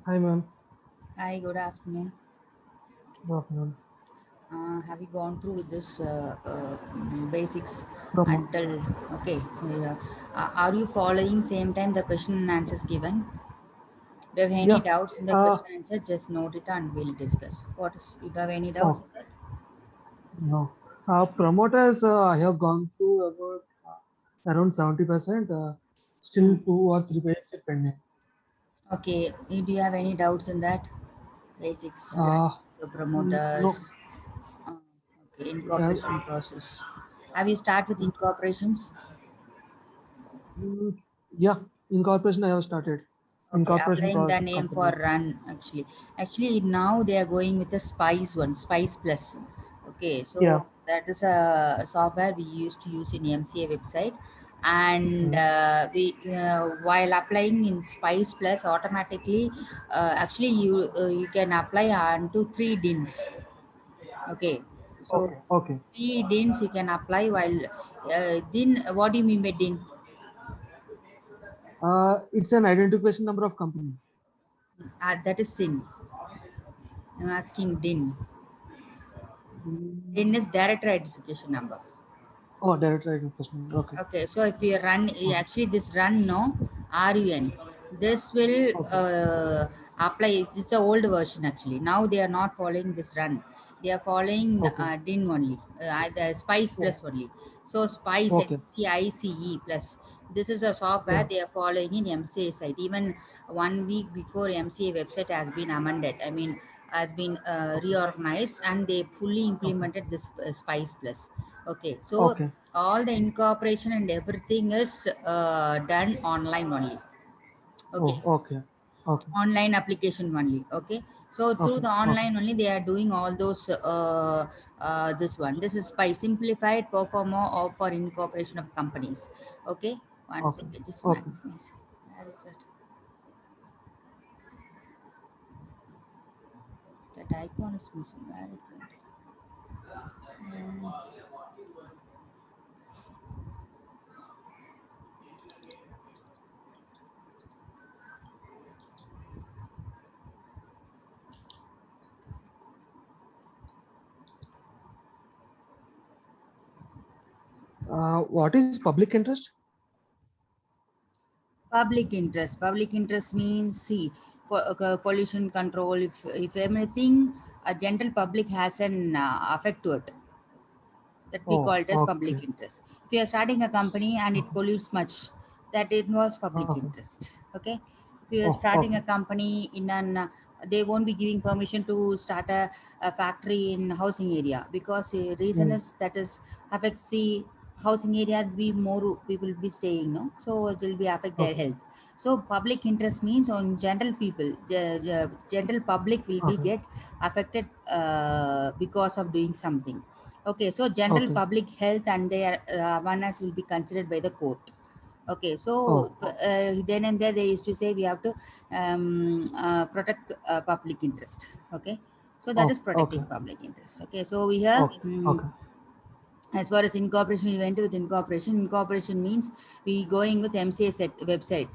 Hi, ma'am. Hi, good afternoon. Good afternoon. Have you gone through this basics Promo. until okay? Are you following same time the question and answers given? Do you have any Yeah. doubts in the Uh, question and answer? Just note it and we'll discuss. What is? You have any doubts oh, in that? no. Promoters, I have gone through about around 70%. Still Hmm. 2 or 3 pages are pending. Okay. Do you have any doubts in that? Basics like Uh, so promoters. no. Uh, okay. Uh, Incorporation process. Have you start with incorporations? mm, yeah. Incorporation, I have started. Okay, Incorporation applying the process of name for companies. run actually. Actually, now they are going with the Spice one, Spice Plus. Okay, Yeah. so that is a software we used to use in MCA website, and Mm, we while applying in Spice Plus automatically, actually you can apply onto three DINs. Okay, so okay. Okay. three DINs you can apply while DIN. What do you mean by DIN? It's an identification number of company. That is SIN. I'm asking DIN. Mm, DIN is director identification number. oh, director identification number. Okay. Okay, so if you run, Okay. actually this run no RUN, this will Okay. apply. It's an old version actually. Now they are not following this run. They are following Okay. DIN only, the Spice Oh, Plus only. So Spice okay. SPICE Plus. This is a software Yeah. they are following in MCA site. Even 1 week before MCA website has been amended. I mean has been Okay. reorganized and they fully Okay. implemented this Spice Plus. Okay, so Okay. all the incorporation and everything is done online only. Oh, Okay, okay. Okay. online application only. Okay, so through Okay. the Okay. online only they are doing all those this one, this is by simplified performer of for incorporation of companies. Okay, one Okay. second, just Okay. maximize. Where is that? That icon is missing. Where it went? What is public interest? Public interest. Public interest means, see, pollution control. If everything, a general public has an effect to it, that we call Oh, it as public okay. interest. If you are starting a company and it Okay. pollutes much, that involves public Okay. interest. Okay. If you are Oh, starting okay. a company in an, they won't be giving permission to start a factory in housing area because the reason Mm. is that is affects the housing area. Be more people will be staying, no, so it will be affect their Okay. health. So public interest means on general people, general public will be Okay. get affected because of doing something. Okay, so general Okay. public health and their awareness will be considered by the court. Okay, so Oh, oh, then and there they used to say we have to protect public interest. Okay, so that is oh, okay. protecting public interest. Okay, so we have. Okay. Okay. As far as incorporation, we went with incorporation. Incorporation means we going with MCA set website,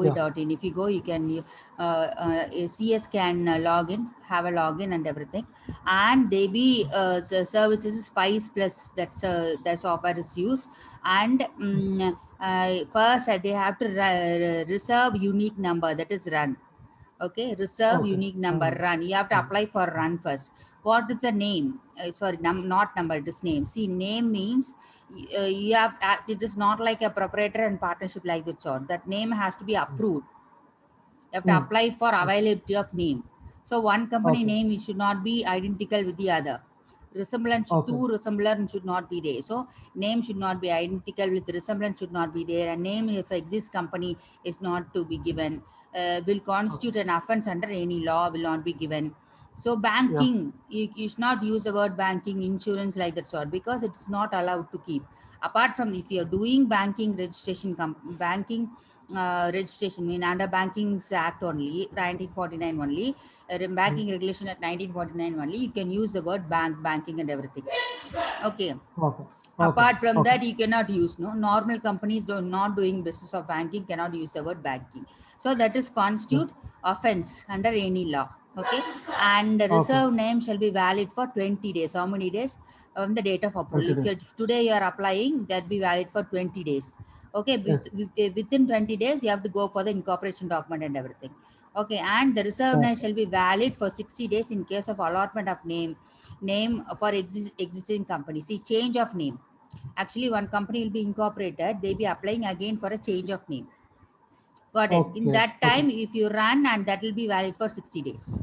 Yeah. mca.gov.in. If you go, you can CS can log in, have a login and everything, and they be services Spice Plus. That software is used, and first they have to reserve unique number, that is run. Okay, reserve Okay. unique number, Mm. run. You have to Mm. apply for run first. What is the name? Sorry, not number, it is name. See, name means you have it is not like a proprietor and partnership like that sort. That name has to be Mm. approved. You have to Mm. apply for Okay. availability of name. So one company Okay. name, it should not be identical with the other. Resemblance, Okay. two resemblance should not be there. So name should not be identical with resemblance should not be there. And name, if exists company, is not to be given. Will Okay. constitute an offense under any law, will not be given. So Yeah. banking, you should not use the word banking, insurance like that sort, because it's not allowed to keep. Apart from if you're doing banking registration, banking registration mean under bankings act only 1949 only, Mm. banking regulation at 1949 only, you can use the word banking and everything. Okay, Okay. Okay. apart from Okay. that you cannot use, no, normal companies do not doing business of banking cannot use the word banking. So that is Yeah. constitute offense under any law. Okay, and the Okay. reserve name shall be valid for 20 days. How many days? From the date of approval. 20 If days. today you are applying, that be valid for 20 days. Okay, Yes. within 20 days, you have to go for the incorporation document and everything. Okay, and the reserve name shall be valid for 60 days in case of allotment of name for existing company. See, change of name. Actually, one company will be incorporated, they'll be applying again for a change of name. Got it? In Okay. that time, if you run, and that will be valid for 60 days.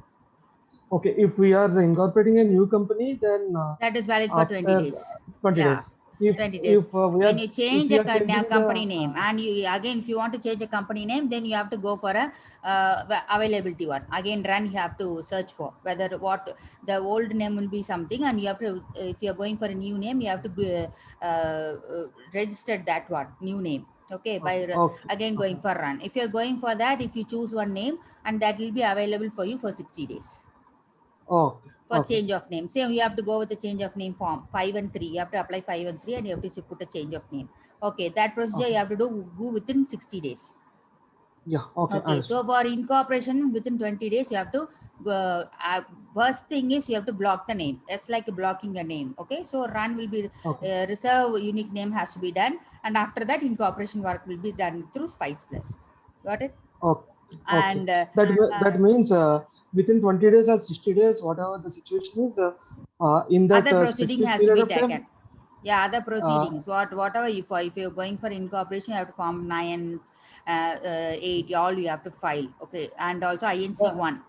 Okay. If we are incorporating a new company, then That is valid for 20 after days. 20 Yeah, days. If 20 days. we When are you change a changing company the name, and you again, if you want to change a company name, then you have to go for a availability one. Again, run, you have to search for whether what the old name will be something, and you have to, if you are going for a new name, you have to register that one, new name. Okay, by okay. again going for run. If you're going for that, if you choose one name, and that will be available for you for 60 days Okay. for Okay. change of name. Say you have to go with the change of name form 5 and 3. You have to apply 5 and 3, and you have to put a change of name. Okay, that procedure you Okay. have to go within 60 days. Yeah. Okay. Okay, so Understood. for incorporation within 20 days, you have to first thing is you have to block the name. It's like blocking a name. Okay, so run will be Okay. reserve unique name has to be done, and after that incorporation work will be done through Spice Plus. Got it? Okay. Okay. And That means within 20 days or 60 days, whatever the situation is, in that other proceeding specific has to period be of time, taken. Yeah, other uh, proceedings, whatever you, for if you're going for incorporation, you have to form 9 8, all you have to file. Okay, and also uh, INC1,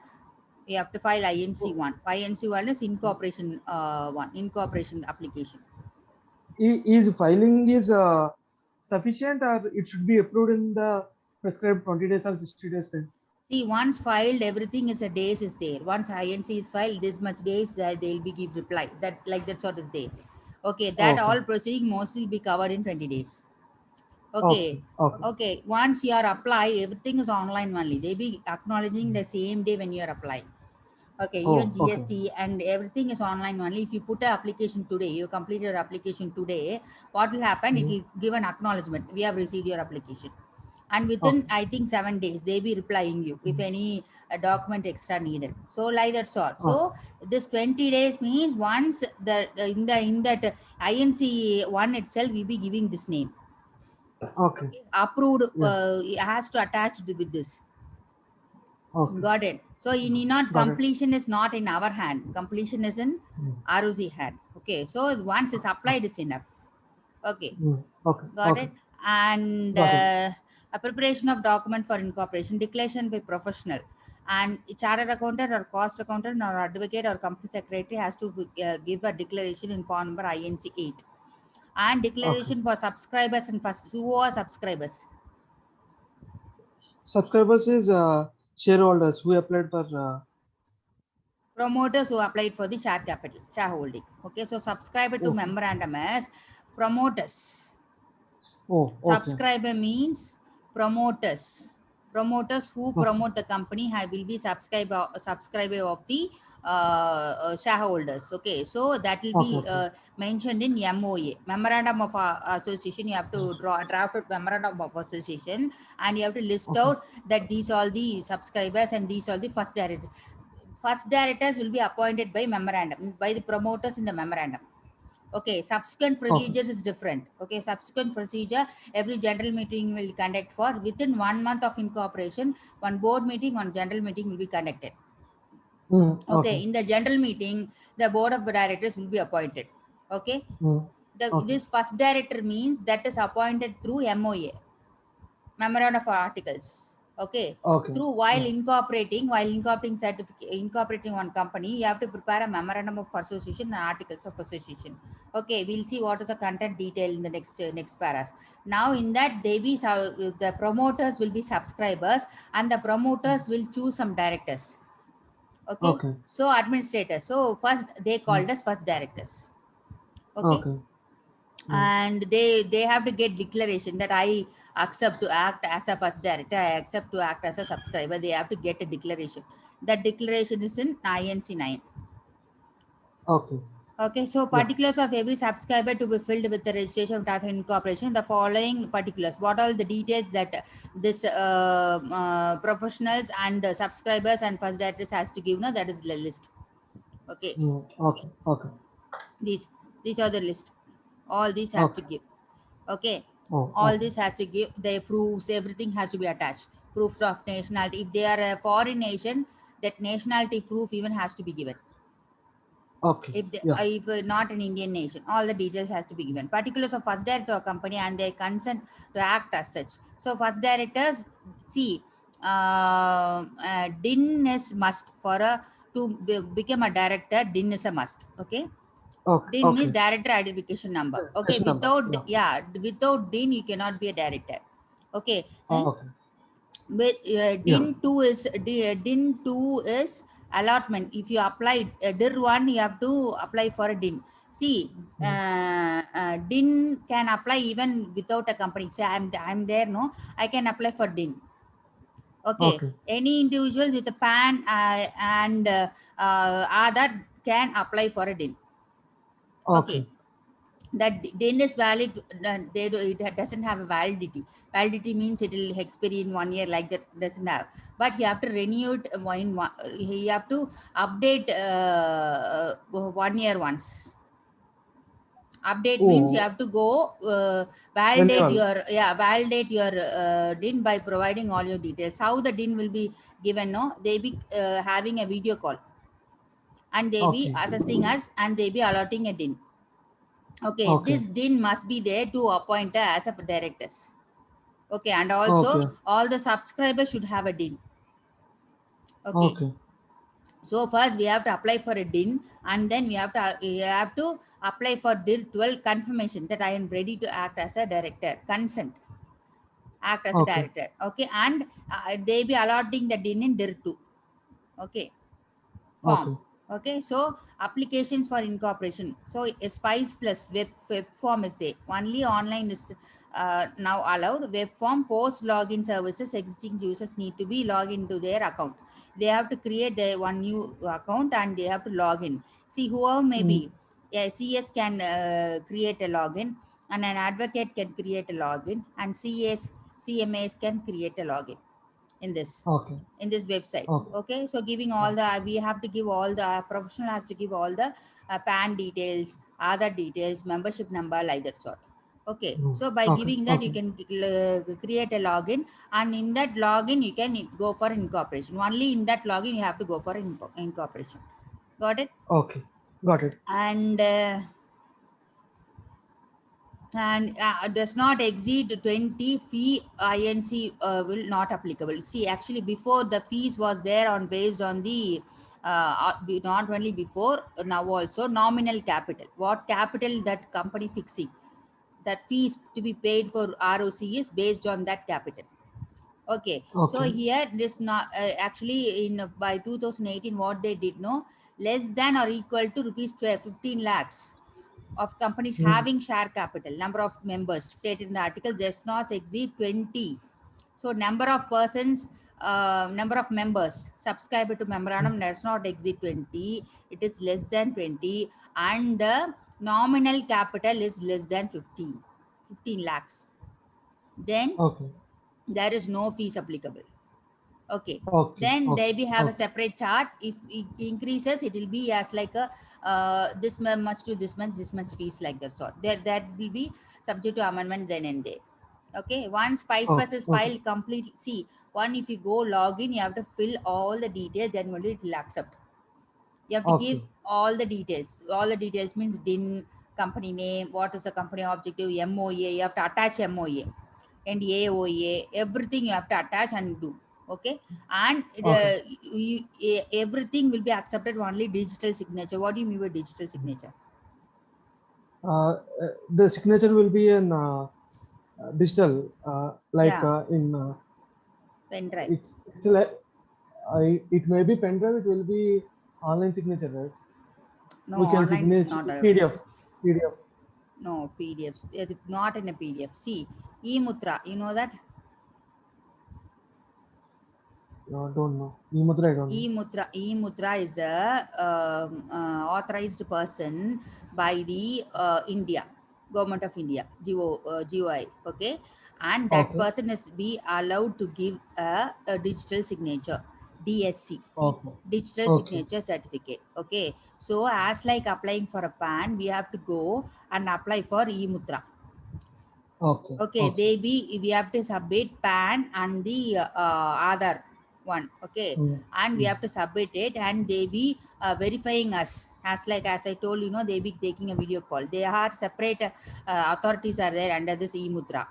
you have to file INC1. INC1 is incorporation one, incorporation application. is filing is sufficient, or it should be approved in the prescribed 20 days or 60 days time? See, once filed, everything is a days is there. Once INC is filed, this much days that they'll be give reply. That like that sort is there. Okay, that Okay. all proceeding mostly be covered in 20 days. Okay. Okay. Okay. Okay. Once you are apply, everything is online only. They be acknowledging the same day when you are applying. Okay. Even Oh, okay. GST and everything is online only. If you put an application today, you complete your application today, what will happen? It Mhm. will give an acknowledgement. We have received your application. And within, Okay. I think, 7 days, they be replying you if Mhm. any document extra needed. So like that sort. Okay. So this 20 days means once in that INC one itself, we be giving this name. Okay. Okay, approved, Yeah. it has to attach with this. Okay. Got it? So you need not, Got it. completion is not in our hand, completion is in Mm. ROC hand. Okay, so once it's applied is enough. Okay, Okay. got Okay. it? And Got it. a preparation of document for incorporation, declaration by professional, and a chartered accountant or cost accountant or advocate or company secretary has to give a declaration in form number INC 8, and Okay. declaration for subscribers and first who are subscribers. Subscribers is shareholders who applied for. Promoters who applied for the share capital, shareholding. Okay, so subscriber to Okay. memorandum as promoters. Oh, okay. Subscriber means promoters. Promoters who Okay. promote the company will be subscriber of the shareholders. Okay, so that will Okay. be Okay. mentioned in MOA, memorandum of association. You have to draft a memorandum of association, and you have to list Okay. out that these all the subscribers and these all the first directors. First directors will be appointed by memorandum, by the promoters in the memorandum. Okay, subsequent Okay. procedures is different. Okay, subsequent procedure, every general meeting will conduct for within 1 month of incorporation, one board meeting, one general meeting will be conducted. Okay, Okay. in the general meeting, the board of directors will be appointed. Okay, Okay. this first director means that is appointed through MOA, memorandum of articles. Okay, Okay. through while incorporating certificate, incorporating one company, you have to prepare a memorandum of association and articles of association. Okay, we'll see what is the content detail in the next paras. Now in that, the promoters will be subscribers, and the promoters will choose some directors. Okay, Okay. so administrators, so first they called as first directors. Okay, Okay. and they have to get declaration that I accept to act as a first director, I accept to act as a subscriber. They have to get a declaration. That declaration is in INC 9. Okay. Okay, so Yeah. particulars of every subscriber to be filled with the registration of type of incorporation. The following particulars. What are the details that this professionals and subscribers and first directors has to give? No, that is the list. Okay, Okay. Okay. these these are the list. All these has to Okay. give. Okay, Oh. all Okay. this has to give. The proofs, everything has to be attached. Proof of nationality. If they are a foreign nation, that nationality proof even has to be given. Okay. If they, Yeah. if not an Indian nation, all the details has to be given. Particulars of first director of company and their consent to act as such. So first directors, see, DIN is must for a become a director. DIN is a must. Okay, Okay. DIN means Okay. director identification number. Okay, Session number. without, Yeah. yeah, without DIN you cannot be a director. Okay, Okay. with Yeah. DIN 2 is allotment. If you applied DIR 1, you have to apply for a DIN. See, DIN can apply even without a company. Say I'm there, no, I can apply for DIN. Okay, Okay. any individual with a PAN and Aadhaar can apply for a DIN. Okay, Okay. that DIN is valid. It doesn't have a validity means it will expire in 1 year, like that doesn't have, but you have to renew it you have to update 1 year once. Update means you Oh. have to go validate Renewal. your, yeah, validate your DIN by providing all your details. How the DIN will be given? No, they be having a video call and they be Okay. assessing us and they be allotting a DIN. Okay, Okay. this DIN must be there to appoint as a directors. Okay, and also Okay. all the subscribers should have a DIN. Okay, Okay. so first we have to apply for a DIN, and then we have to apply for DIN 12 confirmation that I am ready to act as a director. Consent, act as a Okay. director. Okay, and they be allotting the DIN in DIR 2. Okay, form. Okay. Okay, so applications for incorporation. So a Spice Plus web form is there. Only online is now allowed. Web form, post login services, existing users need to be logged into their account. They have to create their one new account and they have to log in. See, whoever may Mm. be, yeah, CS can create a login, and an advocate can create a login, and CMAs can create a login in this Okay. website. Okay. Okay, so giving all the, we have to give all the professional has to give all the PAN details, other details, membership number, like that sort. Okay, so by Okay. giving that you Okay. can create a login, and in that login you can go for incorporation. Only in that login you have to go for incorporation. Got it? Okay. Got it. And does not exceed 20 fee inc will not applicable. See, actually before the fees was there on based on the not only before, now also nominal capital, what capital that company fixing, that fees to be paid for ROC is based on that capital. Okay, so Okay. here this not actually in by 2018 what they did, no, less than or equal to rupees 15 lakhs of companies Mm. having share capital, number of members stated in the article does not exceed 20. So number of persons, number of members subscribed to memorandum does not exceed 20. It is less than 20, and the nominal capital is less than 15 lakhs. Then Okay. there is no fees applicable. Okay, Okay. then Okay. they will have a Okay. separate chart. If it increases, it will be as like a this much to this much fees, like that sort. That will be subject to amendment then and there. Okay, once Spice Plus Okay. is Okay. filed complete, see, one, if you go log in, you have to fill all the details, then only it will accept. You have to give Okay. all the details. All the details means DIN, company name, what is the company objective, MOA, you have to attach MOA and AOA, everything you have to attach and do. Okay, and Okay. everything will be accepted only digital signature. What do you mean by digital signature? The signature will be in digital, like Yeah, in pen drive. it's like it may be pen drive. It will be online signature, right? No, We can online is signature not allowed. PDF. PDF. No, PDFs. Not in a PDF. See, eMutra, you know that? Don't know. E-Mudra, I don't know. E-Mutra is a authorized person by the India, Government of India, GOI, okay? And that Okay. person is be allowed to give a digital signature, DSC, Okay. digital Okay. signature certificate, okay? So as like applying for a PAN, we have to go and apply for E-Mutra. Okay. Okay, Okay. we have to submit PAN and the other one, okay, and we have to submit it, and they be verifying us, as like as I told, they be taking a video call. They are separate authorities are there under this E-Mutra,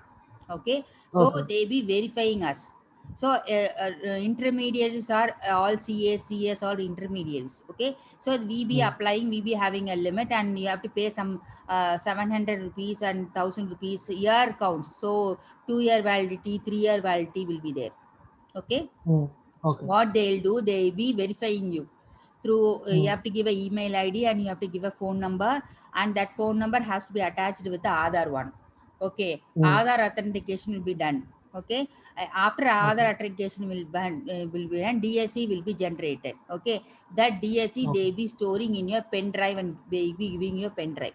okay, so Okay. they be verifying us. So intermediaries are all CS, all intermediaries, okay. So we be applying, we be having a limit, and you have to pay some 700 rupees and 1000 rupees year counts. So 2-year validity, 3-year validity will be there, okay. Okay. What they'll do, they be verifying you through you have to give an email ID, and you have to give a phone number, and that phone number has to be attached with the Aadhaar one, okay. Aadhaar authentication will be done, okay. After Aadhaar authentication will be done, DSC will be generated, okay. That DSC they be storing in your pen drive, and they be giving you a pen drive.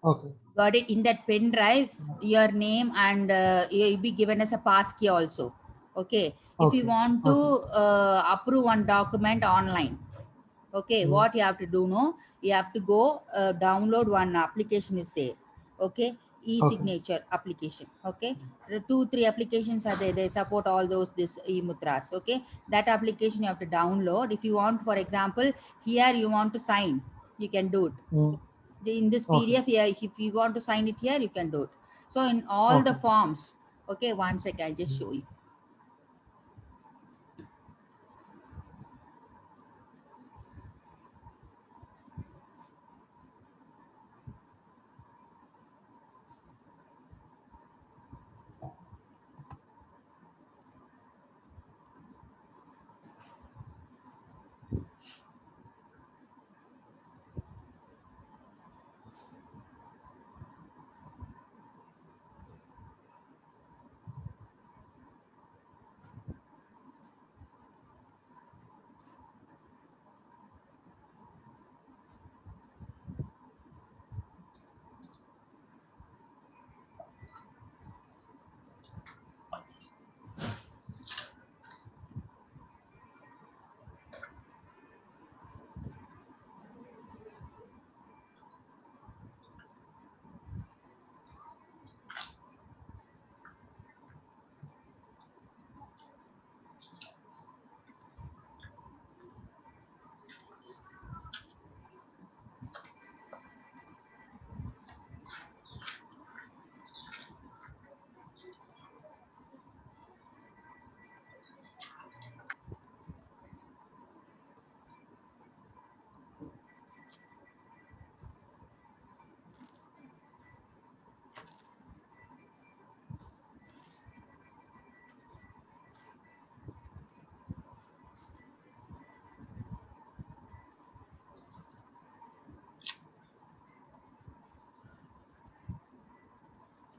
Okay. Got it? In that pen drive, your name and you'll be given as a passkey also, okay. If you Okay. want to approve one document online, okay, what you have to do, no, you have to go download one application is there, okay, e-signature application, okay. The 2-3 applications are there, they support all those this E-Mutras, okay. That application you have to download. If you want, for example, here you want to sign, you can do it in this Okay. PDF here. If you want to sign it here, you can do it. So in all the Okay. forms, okay, one sec, I'll just show you.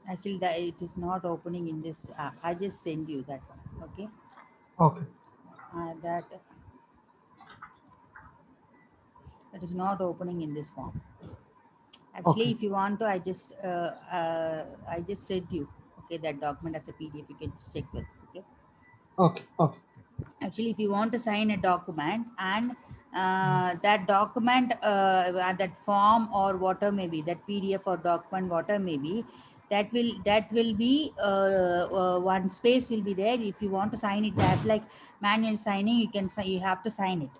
Actually, that it is not opening in this. I just send you that one, okay. Okay. That is not opening in this form. Actually, Okay. if you want to, I just sent you, okay, that document as a PDF. You can just check with, okay. Okay. Okay. Actually, if you want to sign a document, and that document, that form or whatever may be, that PDF or document, whatever may be, that will be one space will be there. If you want to sign it as like manual signing, you have to sign it,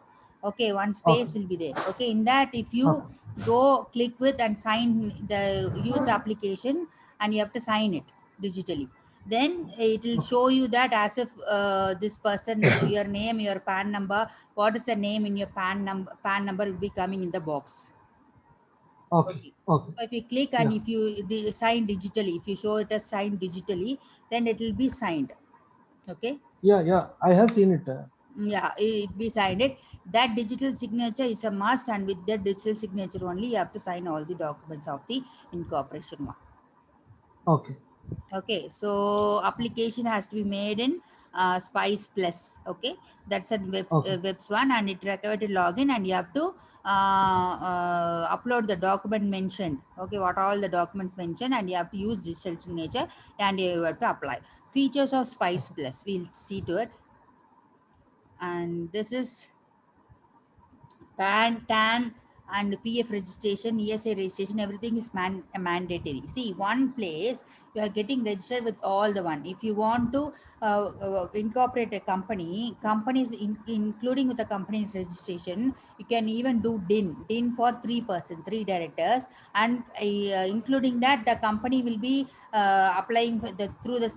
okay. One Okay. space will be there, okay. In that, if you Okay. go click with and sign the use application, and you have to sign it digitally, then it will show you that as if this person, your name, your PAN number, what is the name in your PAN number will be coming in the box, Okay. okay. Okay. So if you click, and Yeah. if you sign digitally, if you show it as signed digitally, then it will be signed, okay. Yeah. Yeah. I have seen it. Yeah, it be signed it. That digital signature is a must, and with that digital signature only, you have to sign all the documents of the incorporation one. Okay. Okay, so application has to be made in Spice Plus. Okay, that's a Okay. webs one, and it requires to login, and you have to upload the document mentioned. Okay, what all the documents mentioned, and you have to use digital signature, and you have to apply. Features of Spice Plus, we'll see to it. And this is PAN, TAN, and PF registration, ESA registration, everything is mandatory. See, one place you are getting registered with all the one. If you want to incorporate a company, companies including with the company's registration, you can even do DIN for 3%, three directors, and including that, the company will be applying for through the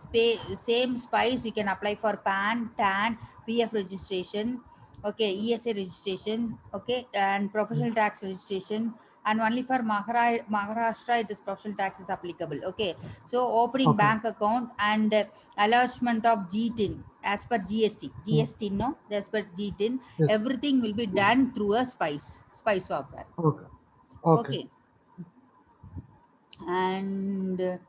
same Spice. You can apply for PAN, TAN, PF registration, okay, ESA registration, okay, and professional tax registration, and only for Maharashtra it is professional tax is applicable. Okay, so opening Okay. bank account and allotment of GTIN as per GST, Mm. GST no, as per GTIN, Yes. everything will be done through a Spice software. Okay. Okay. Okay, and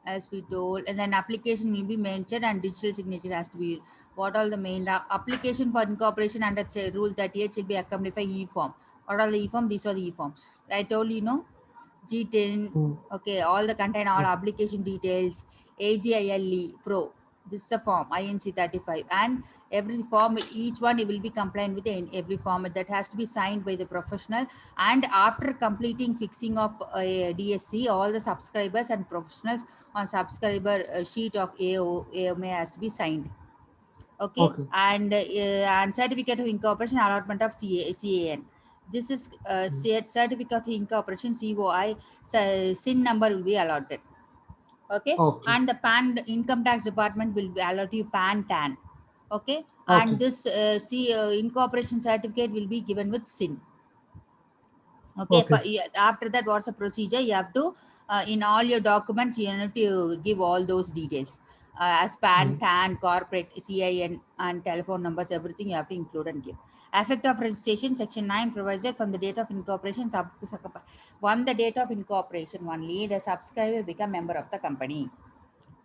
as we told, and then application will be mentioned and digital signature has to be. What all the main, the application for incorporation under rule 38 should be accompanied by e-form. What are the e-form? These are the e-forms I told you, no? G10, Mm. okay, all the contain all Okay. application details, AGILE Pro. This is the form INC 35, and every form, each one it will be compliant with every form that has to be signed by the professional. And after completing fixing of DSC, all the subscribers and professionals on subscriber sheet of AOMA has to be signed. Okay, Okay. and certificate of incorporation allotment of CAN. This is Mm. certificate of incorporation COI. SIN number will be allotted. Okay, Okay. and the PAN, the income tax department will be allot you PAN TAN. Okay, and Okay. this incorporation certificate will be given with SIN. Okay, Okay. but after that, what's the procedure? You have to in all your documents you need to give all those details as PAN, Mm. TAN, corporate, CIN, and telephone numbers. Everything you have to include and give. Effect of registration, section 9 provides that from the date of incorporation on the date of incorporation only the subscriber become member of the company.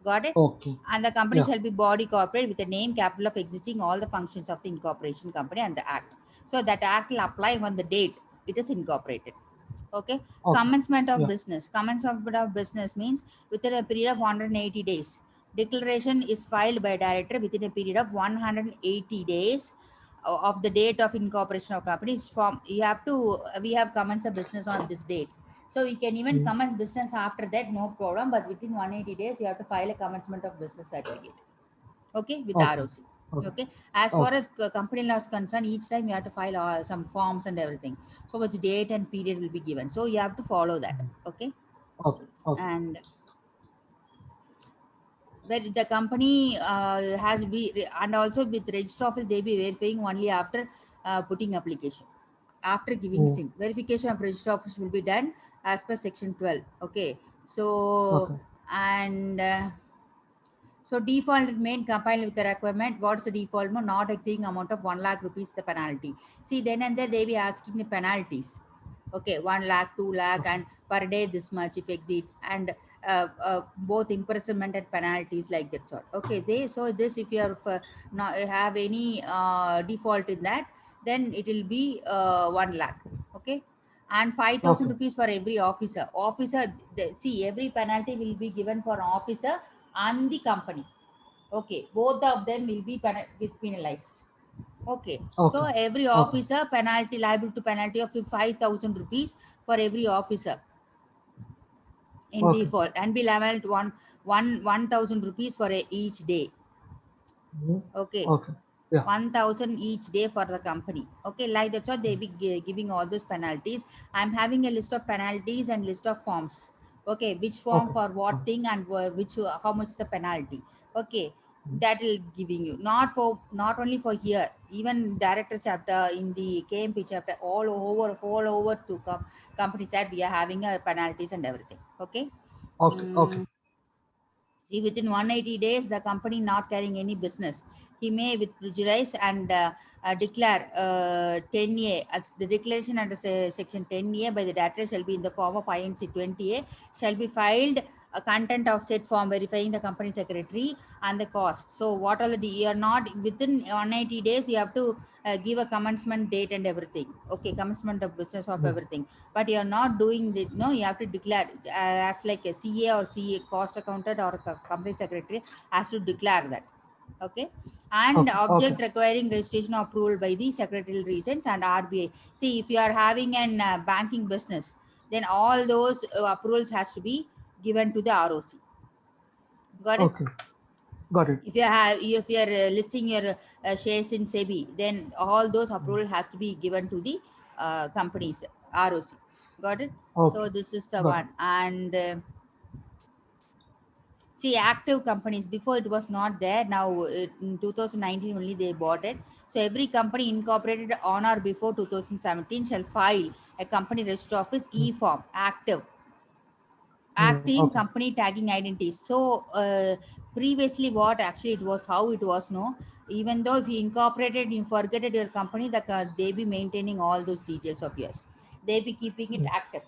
Got it? Okay. And the company Yeah. shall be body corporate with the name capital of existing all the functions of the incorporation company and the act. So that act will apply on the date it is incorporated. Okay. Okay. Commencement of Yeah. business. Commencement of business means within a period of 180 days. Declaration is filed by director within a period of 180 days of the date of incorporation of companies. From you have to we have commenced a business on this date. So you can even Mm. commence business after that, no problem. But within 180 days, you have to file a commencement of business certificate. Okay, with Okay. ROC. Okay. Okay, as far Okay. as company law is concerned, each time you have to file some forms and everything. So which date and period will be given. So you have to follow that. Mm. Okay, Okay. Okay. and where the company has be, and also with register office they be verifying only after putting application, after giving Mm. SIN. Verification of register office will be done as per section 12. Okay, so Okay. and so default remain compiled with the requirement. What's the default mode? Not exceeding amount of 1 lakh rupees the penalty. See, then and there they be asking the penalties. Okay, 1 lakh, 2 lakh, Okay. and per day this much if exceed, and both imprisonment and penalties like that sort. Okay, they so this if you are not have any default in that, then it will be 1 lakh. Okay, and 5,000 Okay. rupees for every officer. Officer, see, every penalty will be given for officer and the company. Okay, both of them will be penalized. Okay, so Okay. every Okay. officer penalty liable to penalty of 5,000 rupees for every officer in Okay. default, and be leveled 1,000 rupees for each day. Mm. Okay, Okay. Yeah. 1,000 each day for the company. Okay, like that's what they be giving all those penalties. I'm having a list of penalties and list of forms. Okay, which form Okay. for what Okay. thing and which how much is the penalty. Okay, Mm. that will giving you not only for here, even director chapter in the KMP chapter, all over to companies that we are having penalties and everything. Okay. Okay. Okay. Mm, see, within 180 days, the company not carrying any business, he may with prejudice and declare 10A. As the declaration under section 10A by the director shall be in the form of INC 20A, shall be filed content of said form verifying the company secretary and the cost. So what are the, you are not within 180 days, you have to give a commencement date and everything. Okay, commencement of business of everything. But you are not doing it. No, you have to declare as like a CA or CA cost accountant or a company secretary has to declare that. Okay, and Okay. Okay. object requiring registration or approval by the secretarial reasons and RBI. See, if you are having an banking business, then all those approvals has to be given to the ROC. Got it? Okay. Got it. If you are listing your shares in SEBI, then all those approval has to be given to the company's ROC. Got it? So Okay. this is the Got it. one. And see, active companies, before it was not there. Now in 2019 only they bought it. So every company incorporated on or before 2017 shall file a company register office e-form active, acting Okay. company tagging identities. So previously what actually it was, how it was, no, even though if you incorporated, you forget it, your company, they be maintaining all those details of yours, they be keeping it active.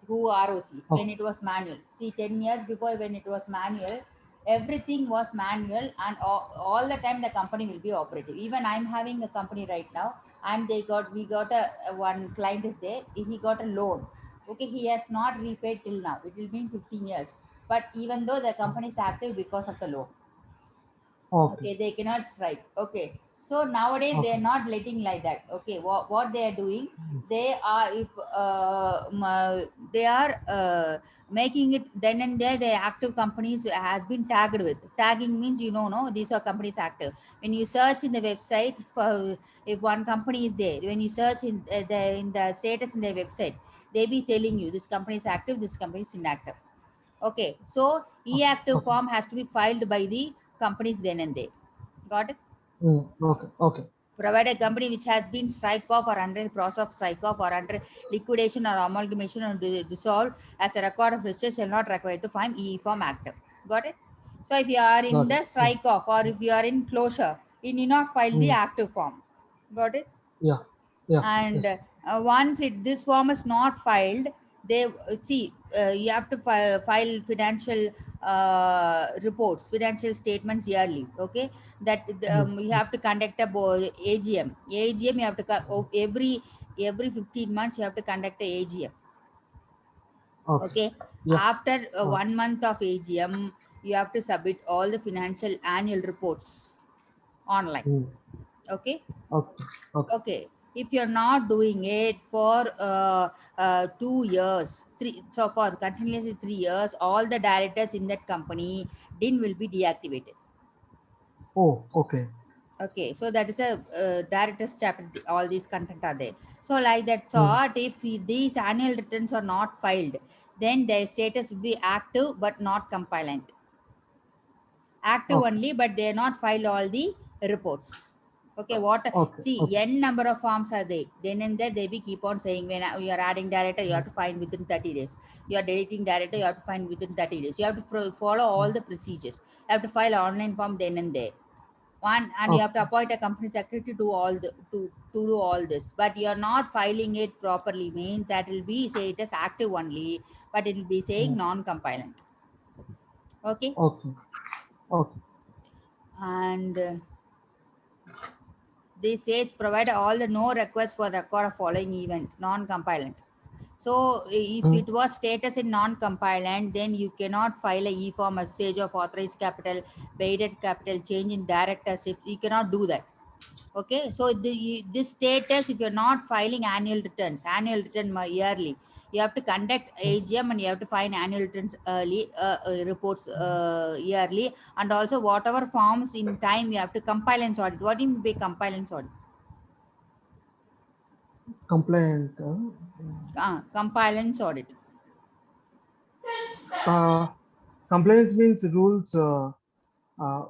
Who ROC when Okay. it was manual. See, 10 years before when it was manual, everything was manual, and all the time the company will be operative. Even I'm having a company right now, and we got a one client is there, he got a loan. Okay, he has not repaid till now, it will be in 15 years, but even though the company is active because of the loan. Okay. Okay, they cannot strike. Okay, so nowadays they are Okay. not letting like that. Okay, what they are doing, they are, if they are making it then and there, the active companies has been tagged with. Tagging means, no, these are companies active. When you search in the website for, if one company is there, when you search in the status in the website, they be telling you this company is active, this company is inactive. Okay, so e-active Okay. form has to be filed by the companies then and there. Got it? Okay. Okay. Provide a company which has been strike off or under the process of strike off or under liquidation or amalgamation or dissolved as a record of register shall not require to find e-form active. Got it? So if you are in Got it. the strike off or if you are in closure, you need not file the active form. Got it? Yeah. Yeah. And Yes. once this form is not filed, they see, you have to file financial reports, financial statements yearly. Okay, that you have to conduct a AGM. You have to every 15 months you have to conduct a AGM. Okay. Okay, Yeah. after Okay. 1 month of AGM, you have to submit all the financial annual reports online. Okay. Okay. Okay. Okay, if you're not doing it for 2 years, three, so for continuously 3 years, all the directors in that company din will be deactivated. Oh. Okay. Okay, so that is a director's chapter. All these content are there. So like that sort, if these annual returns are not filed, then their status will be active but not compliant. Active Okay. only, but they are not filed all the reports. Okay, what, Okay. see, Okay. n number of forms are there, then and there they be keep on saying, when you are adding director, you have to find within 30 days, you are deleting director, you have to find within 30 days, you have to follow all the procedures, you have to file online form then and there one, and you have to Okay. appoint a company secretary to do all the to do all this, but you are not filing it properly, means that will be say it is active only, but it will be saying non-compliant. Okay, Okay. Okay. and this says provide all the no request for record of following event non-compliant. So if it was status in non-compliant, then you cannot file a e-form message of authorized capital, paid capital, change in directorship. You cannot do that. Okay, so this status, if you're not filing annual return yearly, you have to conduct AGM and you have to file annual returns early, reports yearly, and also whatever forms in time you have to compliance audit. What do you mean by compliance audit? Compliant. Compliance audit. Uh, Compliance means rules.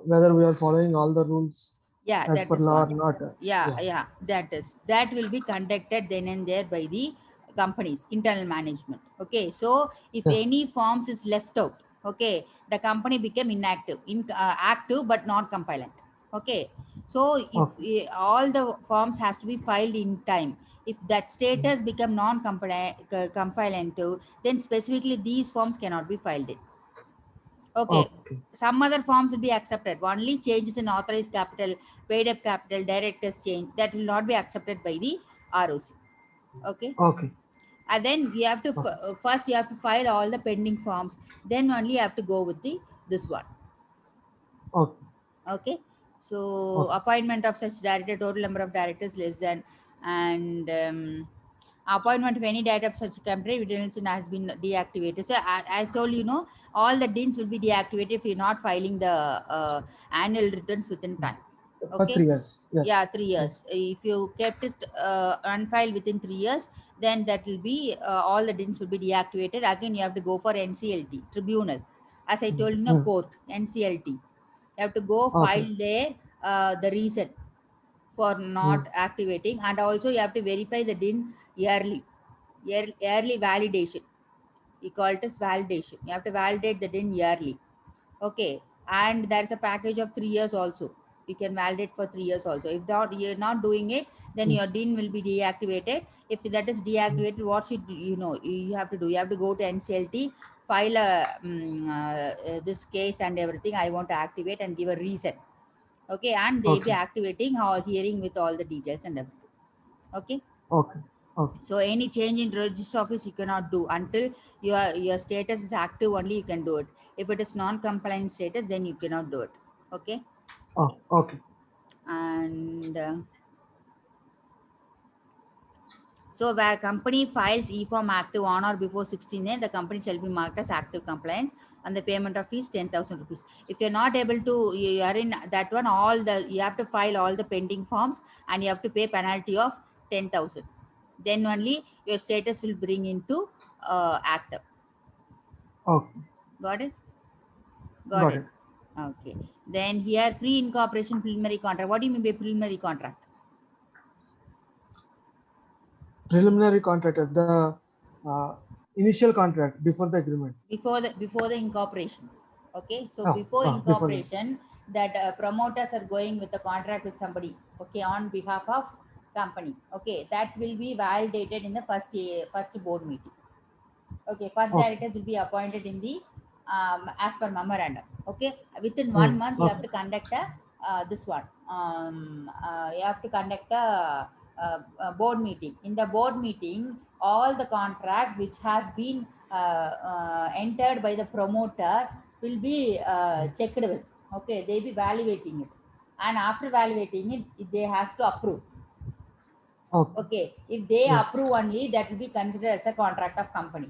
Whether we are following all the rules Yeah, as that per is law or one. not. Yeah, Yeah. yeah, that will be conducted then and there by the company's internal management. Okay, so if Yeah. any forms is left out, okay, the company became inactive, active but not compliant. Okay, so if Okay. all the forms has to be filed in time, if that status become non-compliant, then specifically these forms cannot be filed in. Okay. Okay. Some other forms will be accepted. Only changes in authorized capital, paid up capital, directors change, that will not be accepted by the ROC. Okay. Okay. And then you have to Okay. first you have to file all the pending forms. Then only you have to go with the this one. Okay. Okay. So Okay. appointment of such director, total number of directors less than, and appointment of any director of such company redundancy has been deactivated. So I told you, know, all the deans will be deactivated if you're not filing the annual returns within time. For Okay. 3 years. Yeah. Yeah, 3 Yeah. years. If you kept it unfiled within 3 years, then that will be all the deans will be deactivated. Again, you have to go for NCLT tribunal, as I told you, no, Mm. court, NCLT. You have to go Okay. file there the reason for not activating, and also you have to verify the DIN yearly. Yearly validation. We call it as validation. You have to validate the DIN yearly. Okay. And there's a package of 3 years also. You can validate for 3 years also. If not, you're not doing it, then Mm. your DIN will be deactivated. If that is deactivated, what should you know? You have to do. You have to go to NCLT, file this case and everything. I want to activate and give a reason. Okay, and they be Okay. activating or hearing with all the details and everything. Okay. Okay. Okay. So any change in register office you cannot do until your status is active, only you can do it. If it is non-compliant status, then you cannot do it. Okay. Oh, okay. And so where company files e-form active on or before 16th, the company shall be marked as active compliance, and the payment of fees 10,000 rupees. If you're not able to, you are in that one, you have to file all the pending forms and you have to pay penalty of 10,000. Then only your status will bring into active. Okay. Got it? Got Got it. it. Okay. Then here pre-incorporation preliminary contract. What do you mean by preliminary contract? Preliminary contract, the initial contract before the agreement. Before the incorporation. Okay. So Oh, before before that. incorporation, that promoters are going with a contract with somebody. Okay, on behalf of company. Okay, that will be validated in the first board meeting. Okay, first Okay. directors will be appointed in the as per memorandum. Okay, within Mm. 1 month you have Okay. to conduct a this one. You have to conduct a board meeting. In the board meeting, all the contract which has been entered by the promoter will be checked with. Okay, they be evaluating it, and after evaluating it, they have to approve. Okay. Okay, if they Mm. approve only, that will be considered as a contract of company.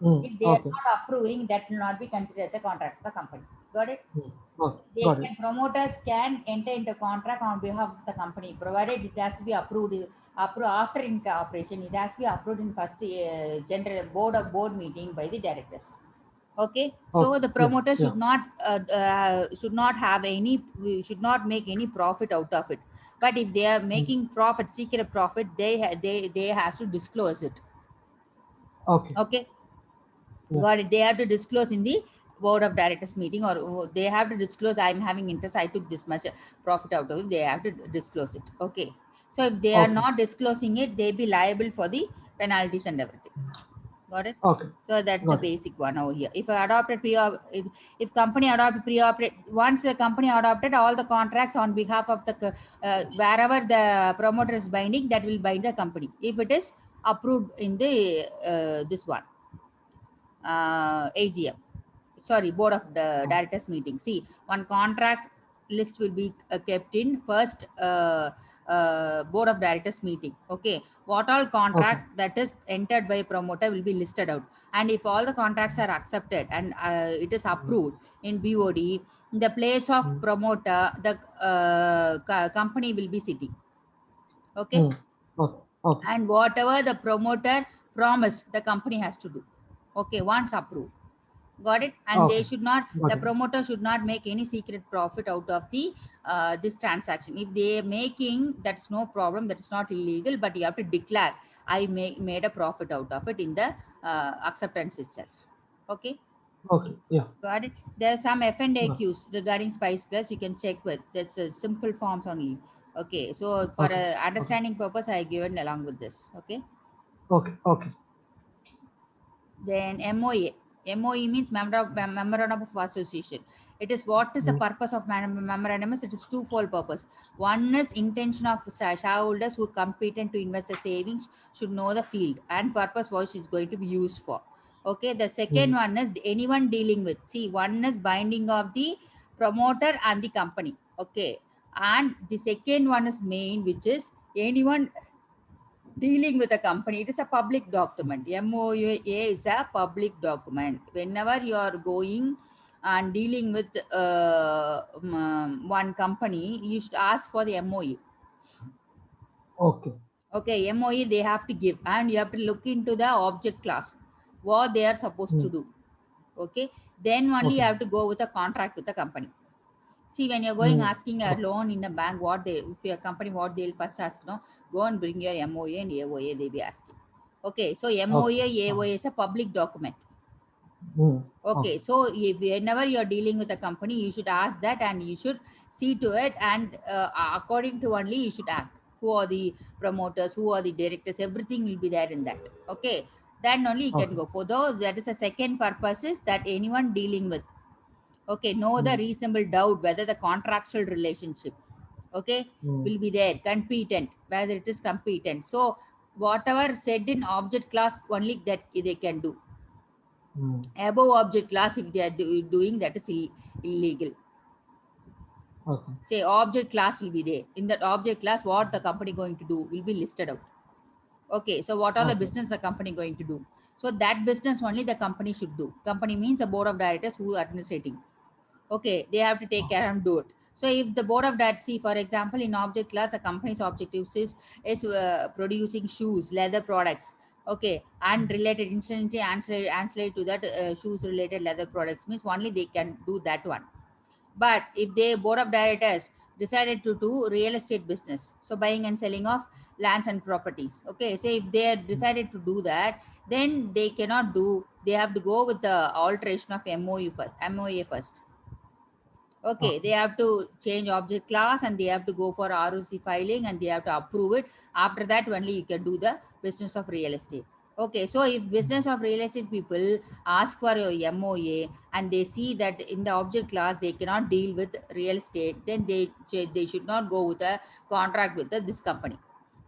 Mm. If they are Okay. not approving, that will not be considered as a contract of the company. Got it? Mm. Okay. They Got it. can promoters can enter into contract on behalf of the company, provided it has to be approved after incorporation. It has to be approved in first general board meeting by the directors. Okay, so Okay. the Yeah. promoter Yeah. should not have any, should not make any profit out of it. But if they are Mm. making profit, secret profit, they has to disclose it. Okay. Okay. Yeah. Got it. They have to disclose in the board of directors meeting, or they have to disclose, I'm having interest, I took this much profit out of it. They have to disclose it. Okay. So if they are Okay. not disclosing it, they be liable for the penalties and everything. Got it? Okay. So that's the Got it. basic one over here. If I adopted if company adopted pre-operate, once the company adopted all the contracts on behalf of the wherever the promoter is binding, that will bind the company. If it is approved in the this one AGM, sorry, board of the directors meeting. See, one contract list will be kept in first board of directors meeting. Okay, what all Okay. contract that is entered by promoter will be listed out, and if all the contracts are accepted and it is approved in BOD, in the place of Mm. promoter, the company will be sitting. Okay, Mm. Okay. Okay. and whatever the promoter promised, the company has to do. Okay, once approved. Got it? And they Okay. should not, Got the it. promoter should not make any secret profit out of the this transaction. If they are making, that's no problem, that is not illegal, but you have to declare, I made a profit out of it in the acceptance itself. Okay. Okay. Yeah. Got it? There are some Got it. FAQs regarding Spice Plus, you can check with. That's a simple forms only. Okay, so for Okay. Okay. understanding purpose, I given along with this. Okay. Okay. Okay. Then MOA. MOE means memorandum of association. It is what is the Mm. purpose of memorandum is it is twofold purpose. One is intention of shareholders who competent to invest the savings should know the field and purpose what is going to be used for. Okay, the second Mm. one is anyone dealing with. See, one is binding of the promoter and the company. Okay, and the second one is main, which is anyone dealing with a company. It is a public document. MOA is a public document. Whenever you are going and dealing with one company, you should ask for the MOE. Okay. Okay, MOE they have to give, and you have to look into the object class, what they are supposed to Mm. do. Okay, then only you Okay. have to go with a contract with the company. See, when you're going Mm. asking a loan in a bank, what they, if your company, what they'll first ask, no, go and bring your MOA and AOA, they'll be asking. Okay, so Okay. MOA, AOA is a public document. Mm. Okay, Okay. so if whenever you're dealing with a company, you should ask that and you should see to it, and according to only you should act. Who are the promoters, who are the directors, everything will be there in that. Okay, then only you can Okay. go for those. That is a second purpose is that anyone dealing with. Okay, know the Mm. reasonable doubt whether the contractual relationship, okay, Mm. will be there, competent, whether it is competent. So whatever said in object class only that they can do. Mm. Above object class, if they are doing that is illegal. Okay. Say object class will be there. In that object class, what the company going to do will be listed out. Okay, so what are the Okay. business the company going to do? So that business only the company should do. Company means the board of directors who are administrating. Okay, they have to take care and do it. So if the board of directors, see for example in object class, a company's objectives is producing shoes, leather products. Okay, and related instantly ancillary to that, shoes related leather products means only they can do that one. But if the board of directors decided to do real estate business, so buying and selling of lands and properties, okay, so if they decided to do that, then they cannot do, they have to go with the alteration of MOA first. Okay, they Okay. have to change object class and they have to go for ROC filing and they have to approve it. After that, only you can do the business of real estate. Okay, so if business Mm. of real estate people ask for your MOA and they see that in the object class they cannot deal with real estate, then they should not go with a contract with this company.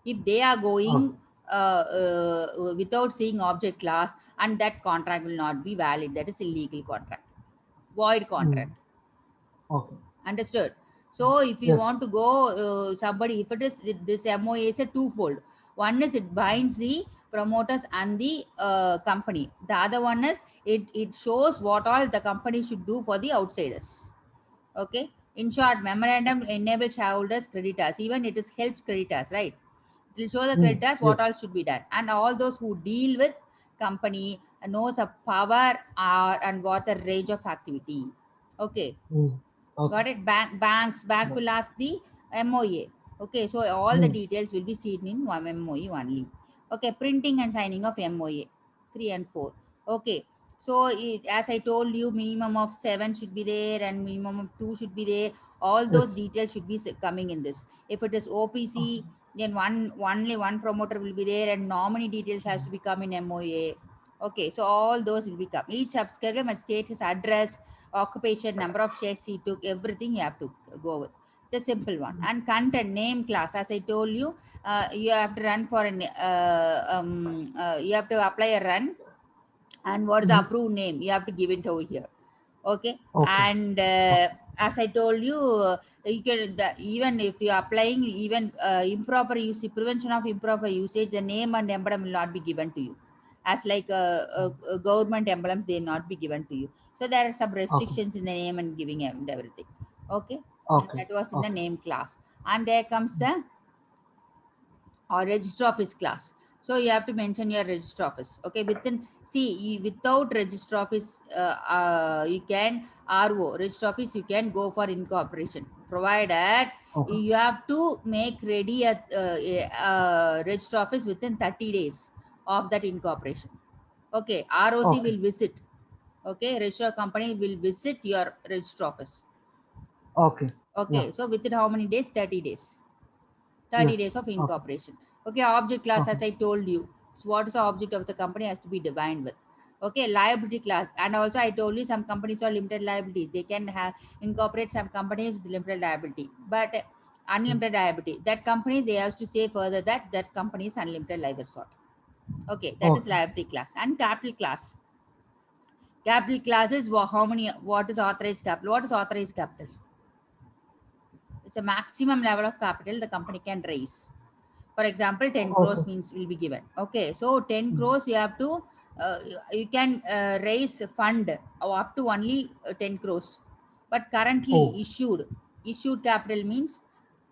If they are going Okay. without seeing object class, and that contract will not be valid, that is illegal contract, void contract. Mm. Okay. Understood? So if you want Yes. to go, somebody, if it is this MOA is a twofold. One is it binds the promoters and the company. The other one is it shows what all the company should do for the outsiders. Okay. In short, memorandum enables shareholders, creditors, even it is helps creditors, right? It will show the Mm. creditors what Yes. all should be done, and all those who deal with company knows a power and what the range of activity. Okay, Mm. Okay. got it. Bank Got will ask the MOA. Okay, so all it. the Mm. details will be seen in one MOA only. Okay, printing and signing of MOA 3 and 4. Okay, so as I told you, minimum of 7 should be there and minimum of 2 should be there. All those Yes. details should be coming in this. If it is Okay. OPC, then only one promoter will be there and nominee details has to Mm. become in MOA. Okay, so all those will become. Each subscriber must state his address, occupation, number of shares he took, everything you have to go with. The simple one. And content, name, class. As I told you, you have to run for an, you have to apply a run, and what is the Mhm. approved name? You have to give it over here. Okay, Okay. and Okay. as I told you, you can even if you are applying even improper use, prevention of improper usage, the name and emblem will not be given to you as like government emblems, they will not be given to you. So there are some Okay. restrictions in the name and giving and everything. Okay, and Okay. that was in the Okay. name class. And there comes the or register office class. So you have to mention your register office. Okay, within, see, without register office, you can RO register office, you can go for incorporation, provided Okay. you have to make ready a register office within 30 days of that incorporation. Okay, ROC Okay. will visit. Okay, register company will visit your register office. Okay. Yeah. Okay, so within how many days? 30 days. 30 Yes. days of Okay. incorporation. Okay, object class, Okay. as I told you. So what is the object of the company has to be defined with. Okay, liability class. And also I told you some companies are limited liabilities. They can have incorporate some companies with limited liability, but unlimited liability. That companies they have to say further that that company is unlimited liability sort. Okay, that is Okay. liability class. And capital class. Capital class is how many, what is authorized capital? What is authorized capital? It's a maximum level of capital the company can raise. For example, 10 crores Okay. means will be given. Okay, so 10 Mm. crores you have to, you can raise fund up to only 10 crores. But currently Oh, issued capital means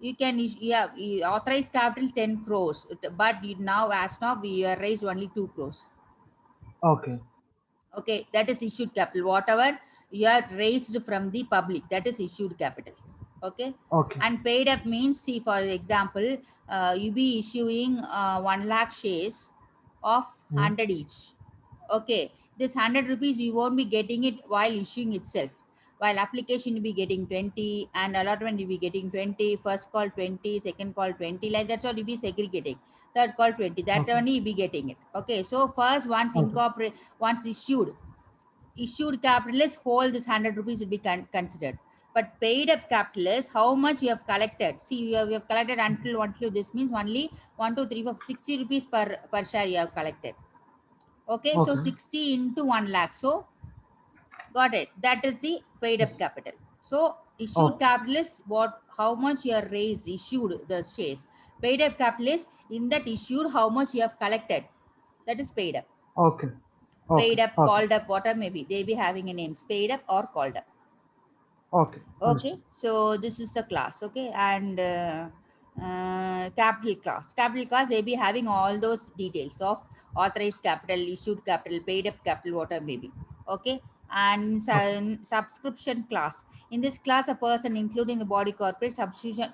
you can, yeah, authorized capital 10 crores. But now, as now, we raise only 2 crores. okay. Okay, that is issued capital. Whatever you have raised from the public, that is issued capital. Okay, Okay. and paid up means, see, for example, you be issuing 1 lakh shares of Mm. 100 each. Okay, this 100 rupees you won't be getting it while issuing itself. While application you be getting 20, and allotment you be getting 20, first call 20, second call 20, like that's all you be segregating. Third call 20, that Okay. only you be getting it. Okay, so first once Okay. incorporate, once issued capitalists hold this 100 rupees will be considered. But paid up capitalists, how much you have collected? See, you have collected until this means only 1, 2, 3, 4, 60 rupees per share you have collected. Okay, so Okay. 60 into 1 lakh. So got it. That is the paid up Yes. capital. So issued Okay. capital is what, how much you are raised, issued the shares. Paid up capital is in that issued how much you have collected. That is paid up. Okay. Paid Okay. up, Okay. called up, whatever maybe. They be having a names, paid up or called up. Okay. Okay, Understood. so this is the class. Okay, and capital class. Capital class, they be having all those details of authorized capital, issued capital, paid up capital, whatever maybe. Okay, and Okay. subscription class. In this class, a person, including the body corporate, subscription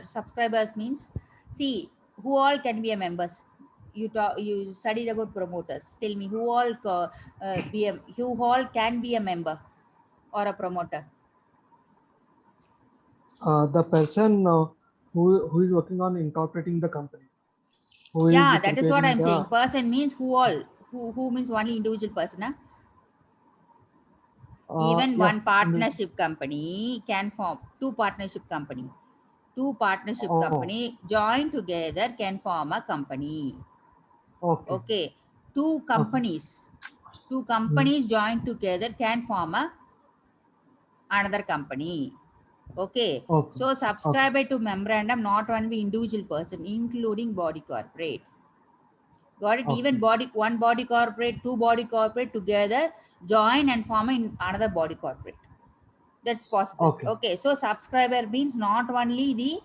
subscribers means, see, who all can be a members. You studied about promoters. Tell me who all who all can be a member or a promoter. The person who is working on incorporating the company, who is Yeah, that is what preparing I'm the saying. Person means who all. Who means only individual person. Huh? Even yeah, one individual. partnership company can form two partnership company. Two partnership Oh, company join together can form a company. okay. Okay. Two Okay. companies. Two Mm. companies join together can form a another company. Okay. Okay. So Okay. subscribe to memorandum not only individual person, including body corporate. Got it? Even Okay. one body corporate, two body corporate together join and form another body corporate. That's possible. Okay. Okay, so subscriber means not only the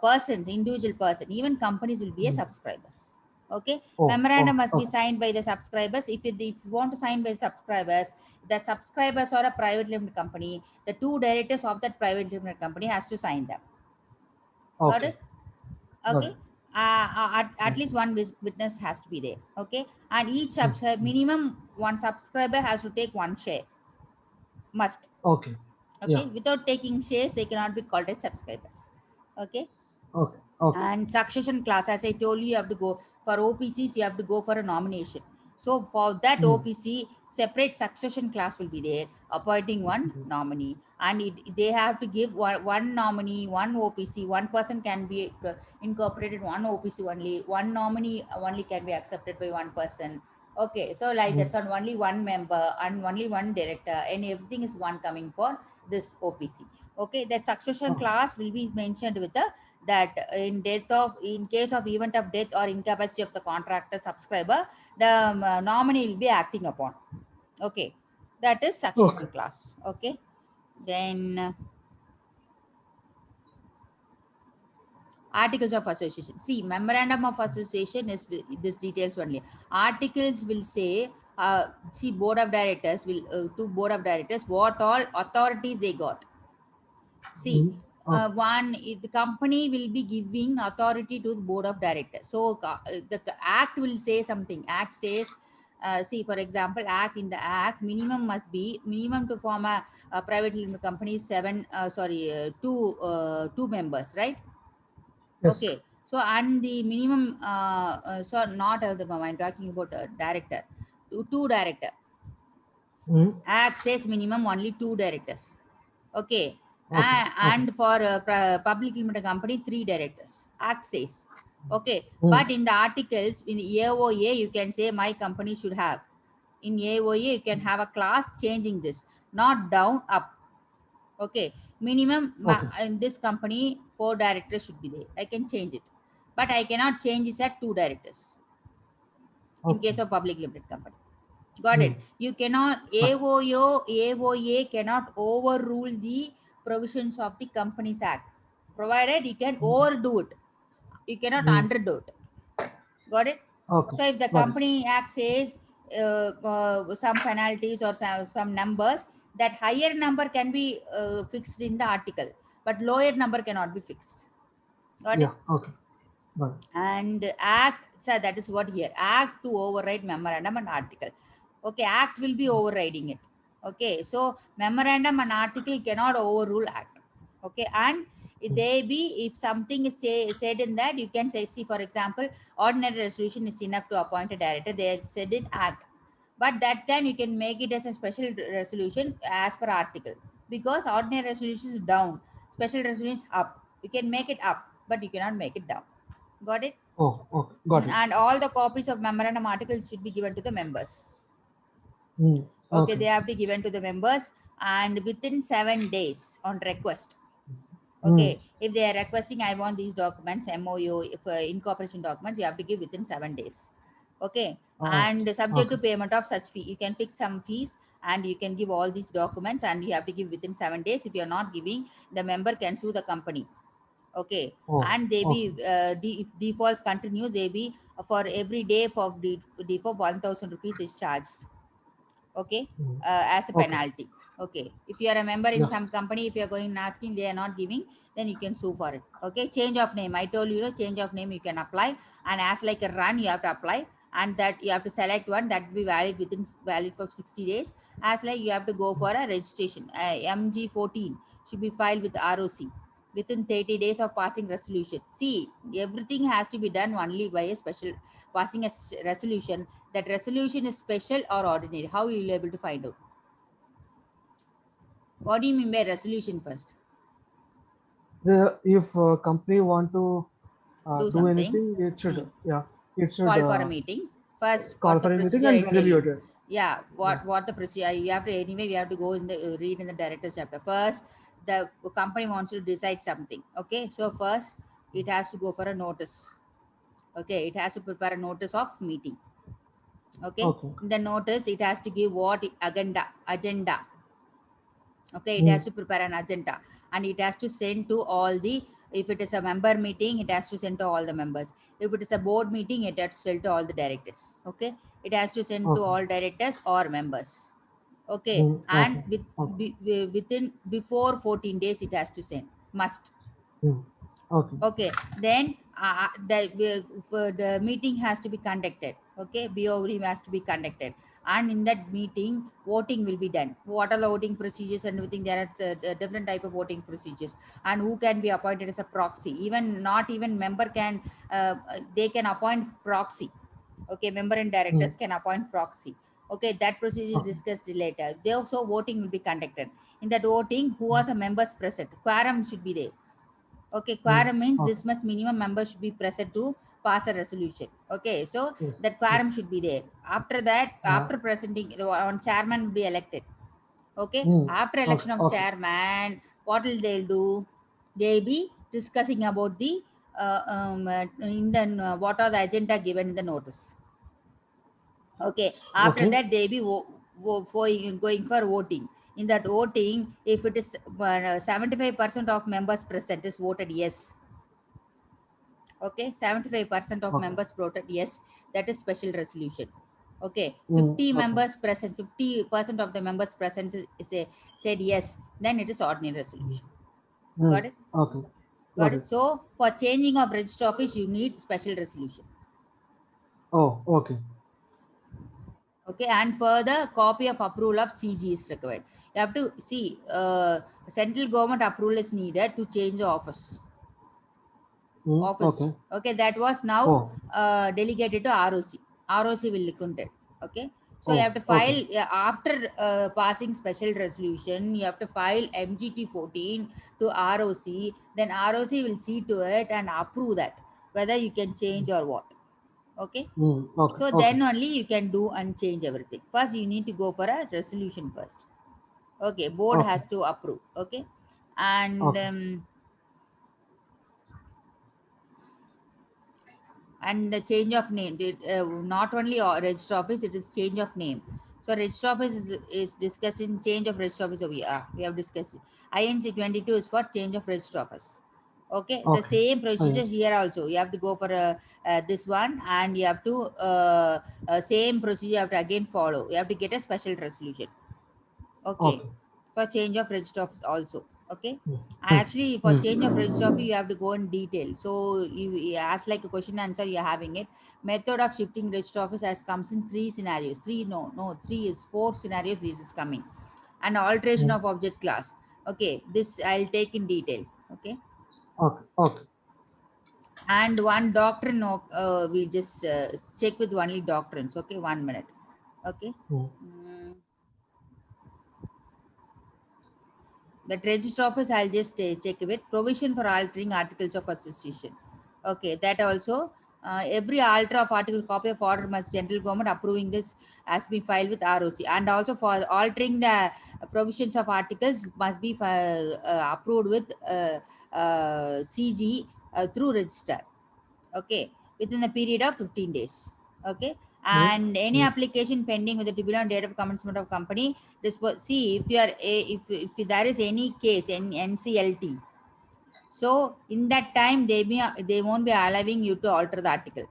persons, individual person, even companies will be a Mm. subscribers. Okay, Oh, memorandum okay. must be Okay. signed by the subscribers. If you want to sign by subscribers, the subscribers are a private limited company. The two directors of that private limited company has to sign them. Got Okay. it? Got Okay, it. at Mm. least one witness has to be there. Okay, and each Mm. Mm. minimum one subscriber has to take one share, must. Okay. Okay, Yeah. without taking shares they cannot be called as subscribers. Okay, Okay. Okay. and succession class, as I told you, you have to go for OPCs, you have to go for a nomination. So for that Mm. OPC, separate succession class will be there, appointing one Mm. nominee, and they have to give one nominee, one OPC, one person can be incorporated, one OPC only, one nominee only can be accepted by one person. Okay, so like Mm. that's on only one member and only one director, and everything is one coming for this OPC. Okay, that succession Okay. class will be mentioned with the, that in case of event of death or incapacity of the contractor subscriber, the nominee will be acting upon. Okay, that is Okay. succession class. Okay, then articles of association. See, memorandum of association is this details only. Articles will say, see, board of directors will to board of directors what all authorities they got. See, Mm. Okay. the company will be giving authority to the board of directors. So the act will say something. Act says, see, for example, minimum must be, minimum to form a private limited company is two members, right? Yes. Okay. So and the minimum, so not the I'm talking about a director. two director. Mm. Act says minimum only 2 directors. Okay. Okay. And for public limited company, 3 directors. Act says. Okay. Mm. But in the articles, in the AOA, you can say my company should have. In AOA, you can have a class changing this, not down, up. Okay. Minimum Okay. in this company, 4 directors should be there. I can change it. But I cannot change this at 2 directors in Okay. case of public limited company. Got Mm. it. You cannot, AOA cannot overrule the provisions of the Companies Act, provided you can overdo it. You cannot Mm. underdo it. Got it? Okay. So if the Got it. Company Act says some penalties or some numbers, that higher number can be fixed in the article, but lower number cannot be fixed. Got it? Yeah. Okay. Got it. And act, so that is what here, act to override memorandum and article. Okay, act will be overriding it. Okay, so memorandum and article cannot overrule act. Okay, and they be, if something is said in that, you can say, see, for example, ordinary resolution is enough to appoint a director, they said in act, but that can, you can make it as a special resolution as per article, because ordinary resolution is down, special resolution is up. You can make it up, but you cannot make it down. Got it? Oh. Okay. Got it. And all the copies of memorandum articles should be given to the members. Mm. Okay, Okay. they have to given to the members, and within 7 days on request. Mm. Okay, if they are requesting, I want these documents, MOU, if incorporation documents, you have to give within 7 days. Okay, and subject Okay. to payment of such fee, you can fix some fees and you can give all these documents, and you have to give within 7 days. If you are not giving, the member can sue the company. Okay, Oh. and they Okay. be if defaults continue, they be for every day for default 1,000 rupees is charged. Okay, Mm. as a Okay. penalty. Okay, if you are a member in Yes. some company, if you are going and asking, they are not giving, then you can sue for it. Okay, change of name, I told you, change of name you can apply, and as like a run you have to apply, and that you have to select one that will be valid for 60 days. As like you have to go for a registration, MG14 should be filed with ROC within 30 days of passing resolution. See, everything has to be done only by a special passing a resolution. That resolution is special or ordinary. How you will be able to find out? What do you mean by resolution first? If company want to Do do something. anything, it should, yeah, it should Call for a meeting. First, call what the for a meeting procedure and I tell you. resolve it. Yeah, Yeah. what the procedure, you have to, anyway, we have to go in the read in the director's chapter. First, the company wants to decide something. Okay, so first it has to go for a notice. Okay, it has to prepare a notice of meeting. Okay, Okay. in the notice it has to give what agenda. Okay, it Mm. has to prepare an agenda, and it has to send to all the, if it is a member meeting, it has to send to all the members. If it is a board meeting, it has to send to all the directors. Okay, it has to send to Okay. all directors or members. Okay, Mm. and Okay. Okay. within, before 14 days it has to send, must. Mm. Okay. Okay, then the meeting has to be conducted. Okay, BOD has to be conducted, and in that meeting voting will be done. What are the voting procedures and everything? There are different type of voting procedures, and who can be appointed as a proxy. Even not even member can, they can appoint proxy. Okay, member and Mm. directors can appoint proxy. Okay, that procedure is Okay. discussed later. They also voting will be conducted. In that voting, who Mm. was a members present, quorum should be there. Okay, Mm. quorum means Okay. this much minimum members should be present to pass a resolution. Okay, so Yes. that quorum Yes. should be there. After that, after presenting, the one chairman will be elected. Okay, Mm. after Okay. election of Okay. chairman, what will they do? They'll be discussing about the in the what are the agenda given in the notice. Okay, after Okay. that they be for going for voting. In that voting, if it is 75% of members present is voted yes. Okay, 75% of Okay. members voted yes, that is special resolution. Okay, Mm. 50 Okay. members present, 50% of the members present said yes, then it is ordinary Mm. resolution. Mm. Got it? Okay. Got Got it. it. So for changing of register office, you need special resolution. Oh. Okay. Okay, and further copy of approval of CG is required. You have to see, central government approval is needed to change the Mm. office. Okay. Okay, that was now Oh. delegated to ROC. ROC will look into it. Okay, So you have to file Okay. after passing special resolution. You have to file MGT 14 to ROC. Then ROC will see to it and approve that whether you can change or what. Okay. Okay. So Okay. then only you can do and change everything. First, you need to go for a resolution first. Okay, board Okay. has to approve. Okay, and Okay. the change of name. Not only register office, it is change of name. So register office is discussing change of register office. So we have discussed it. INC 22 is for change of register office. Okay, the Okay. same procedure Yes. here also. You have to go for this one, and you have to same procedure you have to again follow. You have to get a special resolution. Okay, Okay. for change of register office also. Okay, Mm, and mm, actually for change of mm. register office you have to go in detail. So you ask like a question answer, you're having it. Method of shifting register office has comes in three scenarios. Three, no, three is four scenarios. This is coming. And alteration Mm. of object class. Okay, this I'll take in detail. Okay, Okay. Okay. and one doctrine. We just check with only doctrines. Okay, 1 minute. Okay. Mm. Mm. That register office, I'll just check with provision for altering articles of association. Okay, that also. Every alter of article copy of order must central government approving this has been filed with ROC, and also for altering the provisions of articles must be approved with CG through register. Okay, within the period of 15 days. Okay, Mm. and any Mm. application pending with the tribunal on date of commencement of company. This was, see, if you are if there is any case in NCLT, so in that time they won't be allowing you to alter the article.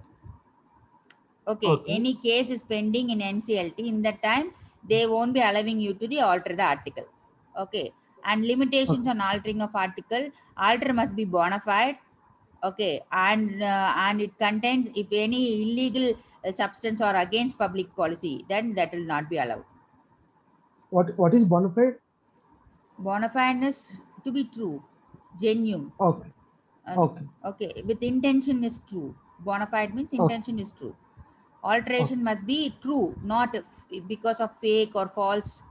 Okay, Okay. any case is pending in NCLT, in that time they won't be allowing you to the alter the article. Okay, and limitations Okay. on altering of article. Alter must be bona fide. Okay, and it contains if any illegal substance or against public policy, then that will not be allowed. What is bona fide? Bona fideness to be true, genuine. Okay. uh, Okay. okay, with intention is true. Bona fide means Okay. intention is true. Okay. Alteration must be true, not because of fake or false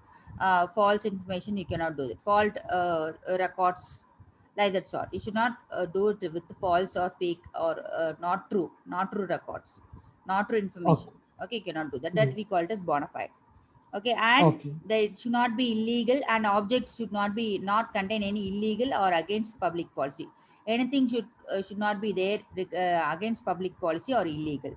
information. You cannot do it. Fault records, like that sort. You should not do it with false or fake or not true records, not true information. Okay. Okay, you cannot do that. That Mm. we call it as bona fide. Okay, and Okay. they should not be illegal, and objects should not contain any illegal or against public policy. Anything should not be there against public policy or illegal.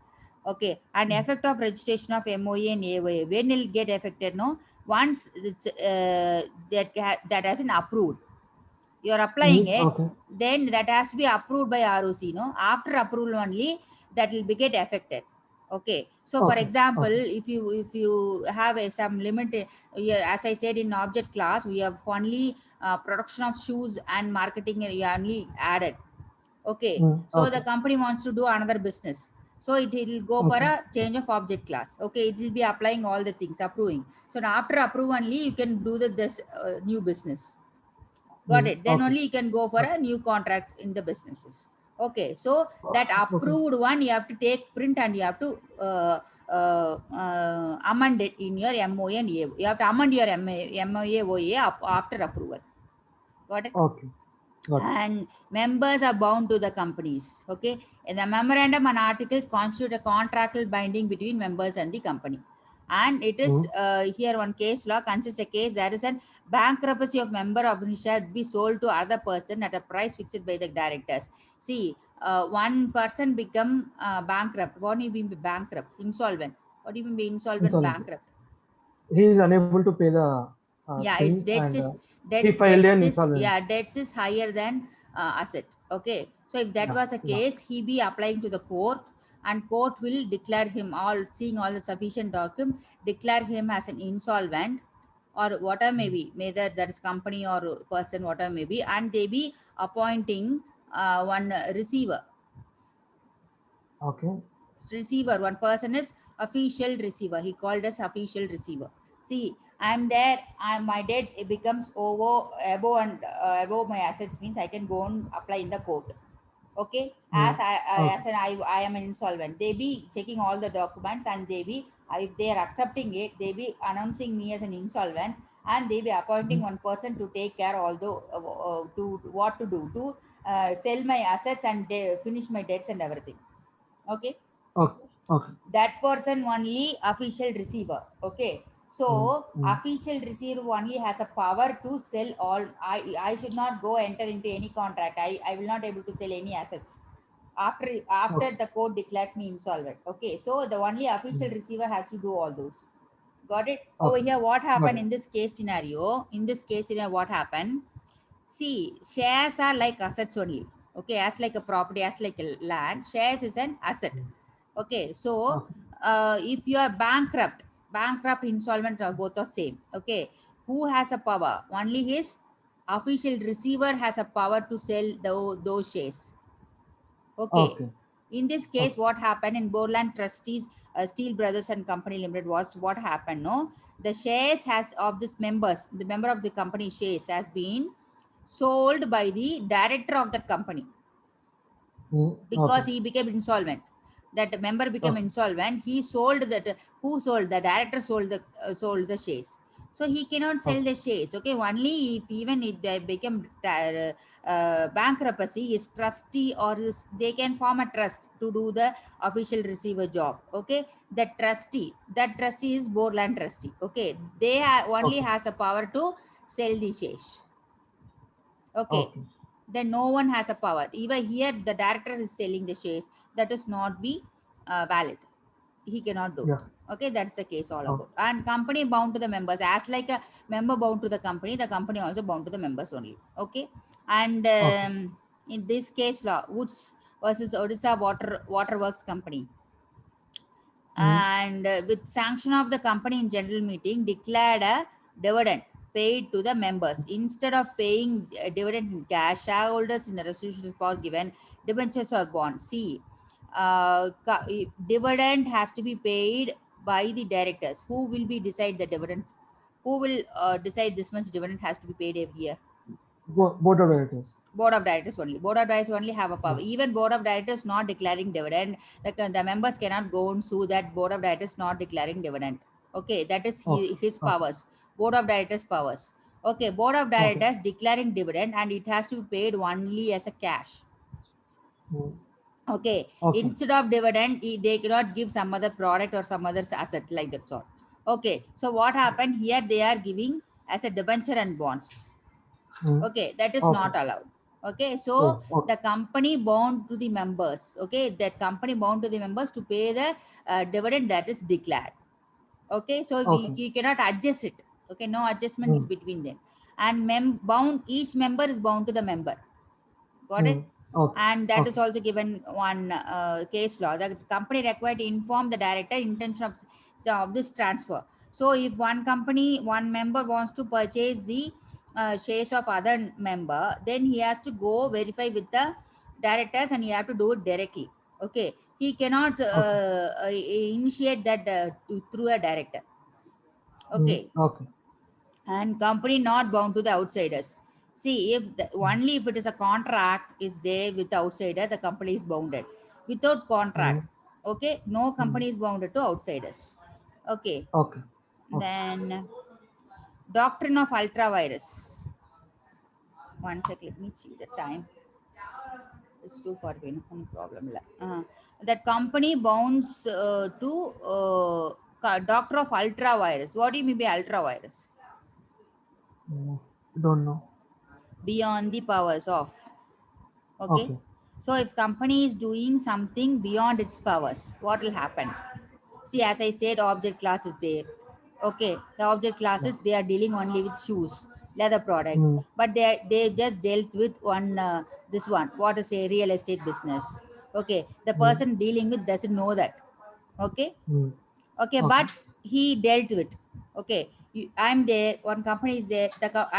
Okay, and Mm. effect of registration of MOA and AOA, when it get affected, no, once it's that has been approved, you're applying Mm. it, Okay. then that has to be approved by ROC. No, after approval only that will be get affected. Okay, so for Okay. example, Okay. if you have some limit, yeah, as I said, in object class we have only production of shoes and marketing, you only added. Okay, Mm. so the Okay. company wants to do another business, so it will go for Okay. a change of object class. Okay, it will be applying all the things, approving. So now after approve only you can do this new business. Got Mm. it? Then Okay. only you can go for Okay. a new contract in the businesses. Okay, so that Okay. approved one you have to take print and you have to amend it in your MOA and A. You have to amend your MOA OA after approval. Got it? Okay. Got it. And members are bound to the companies. Okay, and the memorandum and articles constitute a contractual binding between members and the company. And it is Mm. here one case law consists a case there is a bankruptcy of member of share be sold to other person at a price fixed by the directors. See, one person become bankrupt. What do you mean by bankrupt? Insolvent. What do you mean by insolvent, Insolvency. bankrupt? He is unable to pay the Yeah, it's thing, debts and is he filed an yeah, insolvency. debts is higher than asset. Okay, so if that Yeah. was a Yeah. case, he be applying to the court, and court will declare him, all seeing all the sufficient document, declare him as an insolvent or whatever may Mm. be, whether that is company or person, whatever may be, and they be appointing one receiver. Okay. One person is official receiver. He called us official receiver. See, I'm there. My debt, it becomes over above and above my assets, means I can go and apply in the court. Okay, as Mm. I Okay. as an I am an insolvent, they be checking all the documents and they be If they are accepting it, they be announcing me as an insolvent, and they be appointing one person to take care, although to what to do to sell my assets and finish my debts and everything. Okay, Okay. Okay. that person only official receiver. Okay, Mm, so mm. official receiver only has a power to sell all. I should not go enter into any contract. I will not able to sell any assets after Okay. the court declares me insolvent. Okay, so the only official Mm. receiver has to do all those. Got it? Over Okay. here, what Got happened it. in this case scenario? In this case scenario, what happened? See, shares are like assets only. Okay, as like a property, as like a land, shares is an asset. Mm. Okay, so Okay. if you are bankrupt, insolvent, both are same. Okay, who has a power? Only his official receiver has a power to sell those shares. Okay. Okay. In this case, Okay. what happened in Borland Trustees, Steel Brothers and Company Limited was what happened. No, the shares has of this members, the member of the company shares has been sold by the director of that company Mm. because Okay. he became insolvent. That member became Okay. insolvent. He sold that. Who sold? The director sold the shares. So he cannot sell Okay. the shares. Okay, only if even it become bankruptcy, his trustee or they can form a trust to do the official receiver job. Okay, that trustee is Borland trustee. Okay, they only Okay. has a power to sell the shares. Okay, Okay. then no one has a power. Even here, the director is selling the shares. That is not be valid. He cannot do it. Yeah. Okay, that's the case all Okay. about. And company bound to the members, as like a member bound to the company also bound to the members only. Okay, and Okay. in this case law, Woods versus Odisha Waterworks Company, Mm. and with sanction of the company in general meeting declared a dividend paid to the members instead of paying a dividend in cash. Shareholders in the resolution power given debentures or bonds. See, dividend has to be paid by the directors. Who will be decide the dividend? Who will decide this much dividend has to be paid every year? Board of directors. Board of directors only. Board of directors only have a Yeah. power. Even board of directors not declaring dividend, the members cannot go and sue that board of directors not declaring dividend. Okay, that is Okay. his Okay. powers. Board of directors powers. Okay, board of Okay. directors declaring dividend and it has to be paid only as a cash. Mm. Okay, Okay. instead of dividend, they cannot give some other product or some other asset like that sort. Okay, so what happened here? They are giving as a debenture and bonds. Mm. Okay, that is Okay. not allowed. Okay, so Oh. Okay. the company bound to the members. Okay, that company bound to the members to pay the dividend that is declared. Okay, so Okay. we cannot adjust it. Okay, no adjustment is Mm. between them. And bound, each member is bound to the member. Got it? Mm. Okay. And that is Okay. also given one case law. The company required to inform the director intention of this transfer. So if one member wants to purchase the shares of other member, then he has to go verify with the directors and he have to do it directly. Okay, he cannot Okay. initiate that through a director. Mm. Okay, Okay. and company not bound to the outsiders. See, if Mm. only if it is a contract is there with the outsider, the company is bounded. Without contract, Mm. okay, no Mm. company is bounded to outsiders. Okay, Okay. Okay. then doctrine of ultravirus. One sec, let me see the time. It's 2:40. No problem. That company bounds to doctor of ultravirus. What do you mean by ultravirus? Mm. Don't know. Beyond the powers of. Okay, Okay. so if company is doing something beyond its powers, what will happen? See, as I said, object class is there. Okay, the object Yeah. classes, they are dealing only with shoes, leather products, Mm. but they just dealt with one this one, what is a real estate business. Okay, the Mm. person dealing with doesn't know that. Okay, Mm. okay, Okay. but he dealt with. Okay, I'm there, one company is there,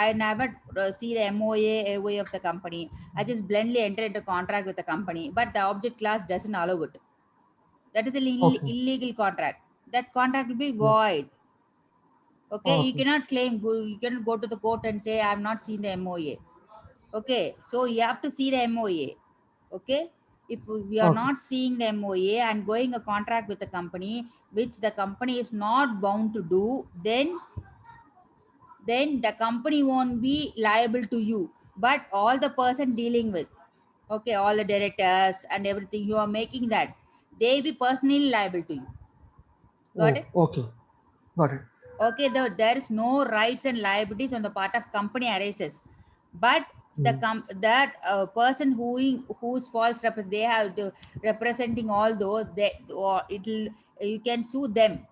I never see the MOA of the company. I just blindly enter into contract with the company, but the object class doesn't allow it. That is an Okay. illegal contract. That contract will be Yeah. void. Okay, you Okay. cannot claim, you cannot go to the court and say I have not seen the MOA. Okay, so you have to see the MOA. Okay, If we are Okay. not seeing the MOA and going a contract with the company, which the company is not bound to do, then the company won't be liable to you, but all the person dealing with, okay, all the directors and everything you are making that, they be personally liable to you. Got Oh, it? okay. Got it. Okay, there is no rights and liabilities on the part of company arises, but Mm. that person whose false represent, they have to representing all those, they, or it'll, you can sue them.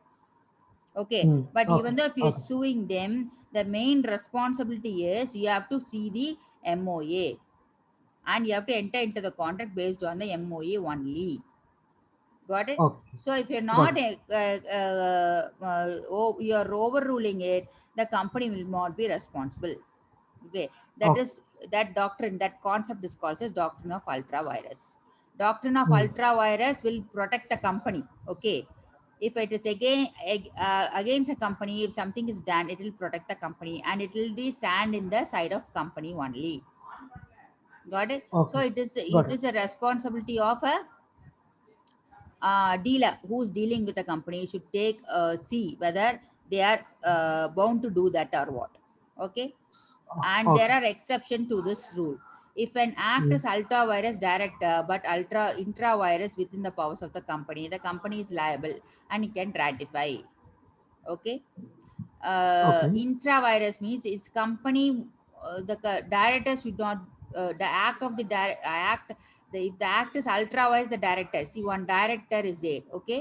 Okay, Mm. but Okay. even though if you're Okay. suing them, the main responsibility is you have to see the MOA, and you have to enter into the contract based on the MOA only. Got it? Okay. So if you're Got not it. you're overruling it, the company will not be responsible. Okay, that Okay. is, that doctrine, that concept is called as doctrine of ultra virus. Doctrine of Mm. ultra virus will protect the company. Okay, if it is against a company, if something is done, it will protect the company, and it will be stand in the side of company only. Got it? So Okay. it is, Got it it. is a responsibility of a dealer who's dealing with a company should take see whether they are bound to do that or what. Okay, and there Okay. are exceptions to this rule. If an act Mm. is ultra virus director but ultra intra virus within the powers of the company is liable and it can ratify. Okay, Okay. intra virus means it's company, director should not, the act of the act, if the act is ultra virus, the director, see, one director is there. Okay,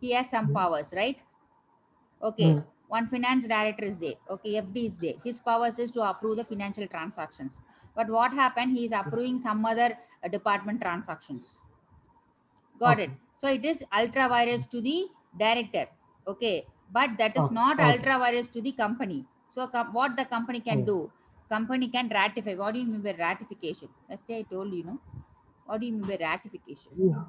he has some Mm. powers, right? Okay, Mm. one finance director is there. Okay, FD is there. His powers is to approve the financial transactions. But what happened? He is approving some other department transactions. Got it? Okay. So it is ultra virus to the director. Okay, but that is Okay. not Okay. ultra virus to the company. So what the company can Oh. do? Company can ratify. What do you mean by ratification? Yesterday I told you, no. What do you mean by ratification? Yeah.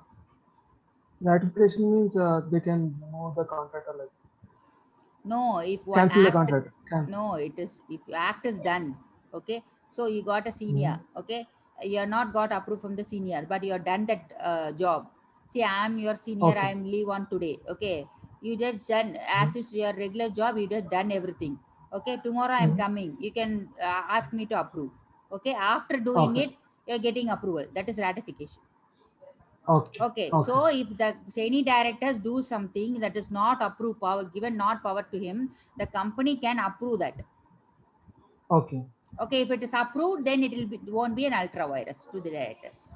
Ratification means they can remove the contract or like No, if one cancel the act, contract. Cancel. no, it is, if act is done. Okay, so you got a senior. Mm. Okay, you're not got approved from the senior, but you're done that job. See, I'm your senior, Okay. I'm leave on today. Okay, you just done Mm. as is your regular job, you just done everything. Okay, tomorrow I'm Mm. coming, you can ask me to approve. Okay, after doing Okay. it, you're getting approval, that is ratification. Okay. Okay, Okay. so if the any directors do something that is not approved power, given not power to him, the company can approve that. Okay. Okay, if it is approved, then it will be, won't be an ultra virus to the directors.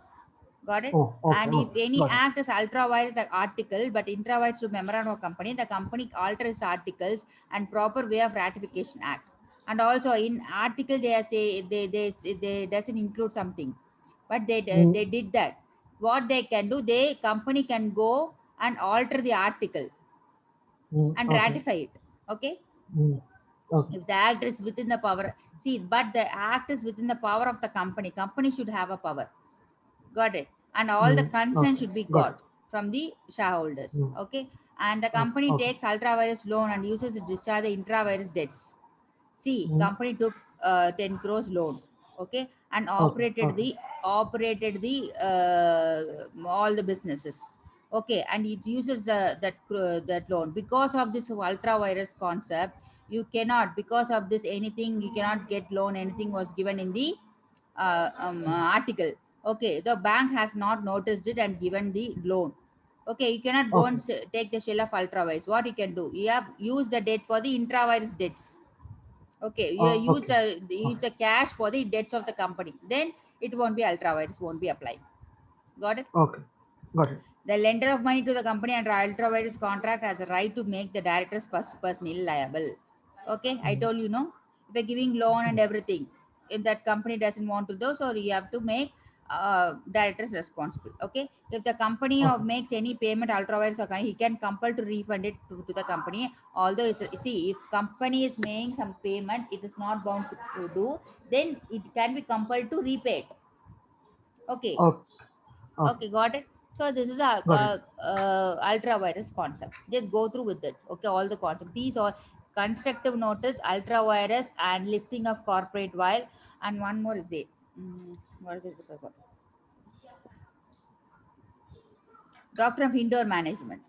Got it? Oh. Okay. And if Okay. any Got it. act is ultra virus article, but intra virus to memorandum of company, the company alters articles and proper way of ratification act. And also in article they are say they doesn't include something, but Mm. they did that. What they can do, they company can go and alter the article Mm. and Okay. ratify it. Okay, Mm. Okay. if the act is within the power, see, but the act is within the power of the company should have a power. Got it? And all the Mm. consent Okay. should be Got it. got from the shareholders. Mm. Okay, and the Okay. company Okay. takes ultra virus loan and uses it to discharge the intra virus debts. See, Mm. company took 10 crores loan. Okay, and Okay. Okay. operated the all the businesses. Okay, and it uses that loan because of this ultra virus concept. You cannot, because of this anything, you cannot get loan. Anything was given in the Mm. article. Okay, the bank has not noticed it and given the loan. Okay, you cannot go and Okay. take the shell of ultra virus. What you can do, you have used the debt for the intra virus debts. Okay, you Okay. use Okay. the cash for the debts of the company, then it won't be ultra virus, won't be applied. Got it? Okay. Got it. The lender of money to the company under ultra virus contract has a right to make the directors personally liable. Okay, I Mm. told you, no, if you're giving loan and Yes. everything, if that company doesn't want to do so, you have to make directors responsible. Okay, if the company Okay. makes any payment ultra virus or he can compel to refund it to the company. Although see, if company is making some payment, it is not bound to do, then it can be compelled to repay it. Okay, Okay. Okay. okay, got it. So this is a Got it. ultra virus concept. Just go through with it. Okay, all the concept. These are constructive notice, ultra virus, and lifting of corporate while, and one more is it. What is it? Doctrine of indoor management.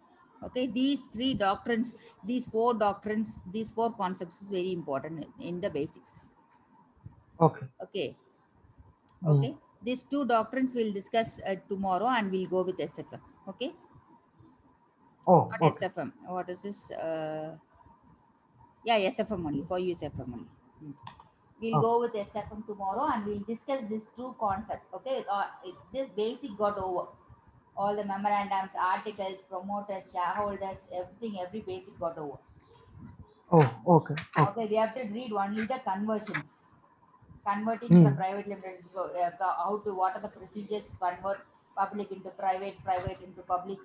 Okay, these three doctrines, these four doctrines, these four concepts is very important in the basics. Okay. Okay, Mm. okay. These two doctrines we'll discuss tomorrow, and we'll go with SFM. Okay, Oh, not okay. SFM. What is this? Yeah, SFM only. For you, SFM only. Hmm. We'll Okay. go with SFM tomorrow, and we'll discuss this true concept. Okay, this basic got over. All the memorandums, articles, promoters, shareholders, everything, every basic got over. Oh, okay. Okay. Okay, we have to read only the conversions. Converting from Mm. private limited to how to, what are the procedures to convert public into private, private into public,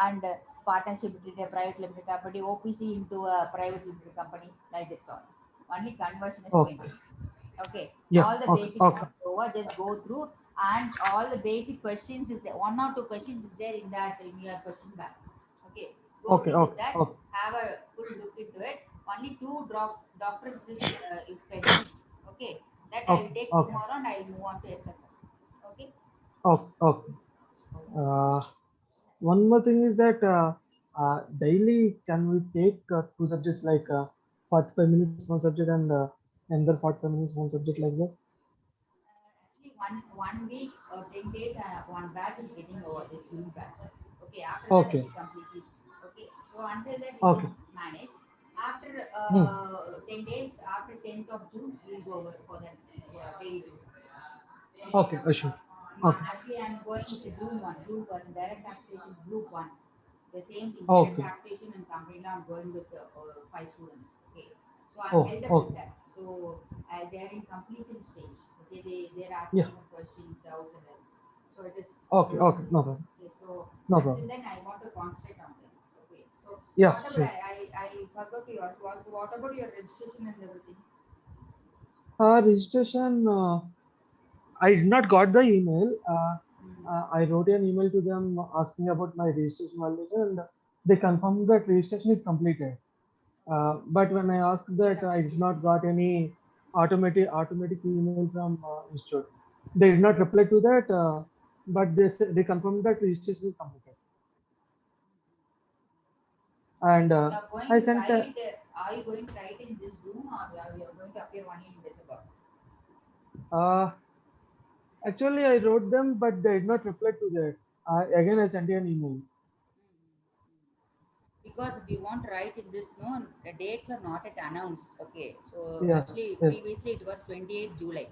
and partnership between a private limited company, OPC into a private limited company, like that all. Only conversion is Okay. pending. Okay, Yeah. all the Okay. basics Okay. got over. Just go through, and all the basic questions is there. One or two questions is there in that in your question bank. Okay, go Okay. through with Okay. that. Okay. Have a full look into it. Only two doctrines is pending. Okay, that I will Okay. take Okay. tomorrow, and I will move on to SFM. Okay. Okay. Okay. One more thing is that daily can we take two subjects like 45 minutes one subject and another 45 minutes one subject like that? Actually, one week or 10 days, one batch is getting over this June batch. Okay, after that it Okay. will completely. Okay, so until that we Okay. just manage. After Hmm. 10 days, after 10th of June, we'll go over for that daily. Okay. Sure. Okay. Actually, I'm going with the June one, June was direct taxation group one. The same thing, direct Okay. taxation and company law. I'm going with five students. Okay, so I'm Oh. held up with Okay. that. So they're in completion stage. Okay, they're Yeah. asking some questions, doubts, and everything. So it is Okay. going Okay. through. No problem. Okay, so No until problem. then, I want to concentrate on them. Okay, so Yeah. whatever Sure. I forgot to ask was what about your registration and everything? Registration. I did not got the email. Hmm. I wrote an email to them asking about my registration validation, and they confirmed that registration is completed. But when I asked Your that, I did not application. got any automatic email from institute. They did not reply to that, but they confirmed that registration is completed. And You are going I to sent. write, are you going to write in this June, or you are going to appear only in December? Uh, Actually, I wrote them, but they did not reply to that. Again, I sent you an email. Because we want to write in this, no, the dates are not yet announced. Okay, so Yes, actually yes, previously it was 28th July.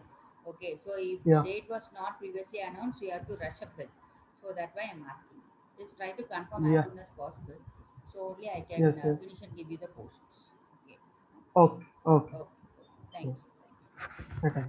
Okay, so if the yeah, date was not previously announced, you have to rush up with. So that's why I'm asking. Just try to confirm as yeah, soon as possible. So only I can yes, yes. finish and give you the portions. Okay. Okay, okay. Okay. Thank Sure. you. Thank you. Okay.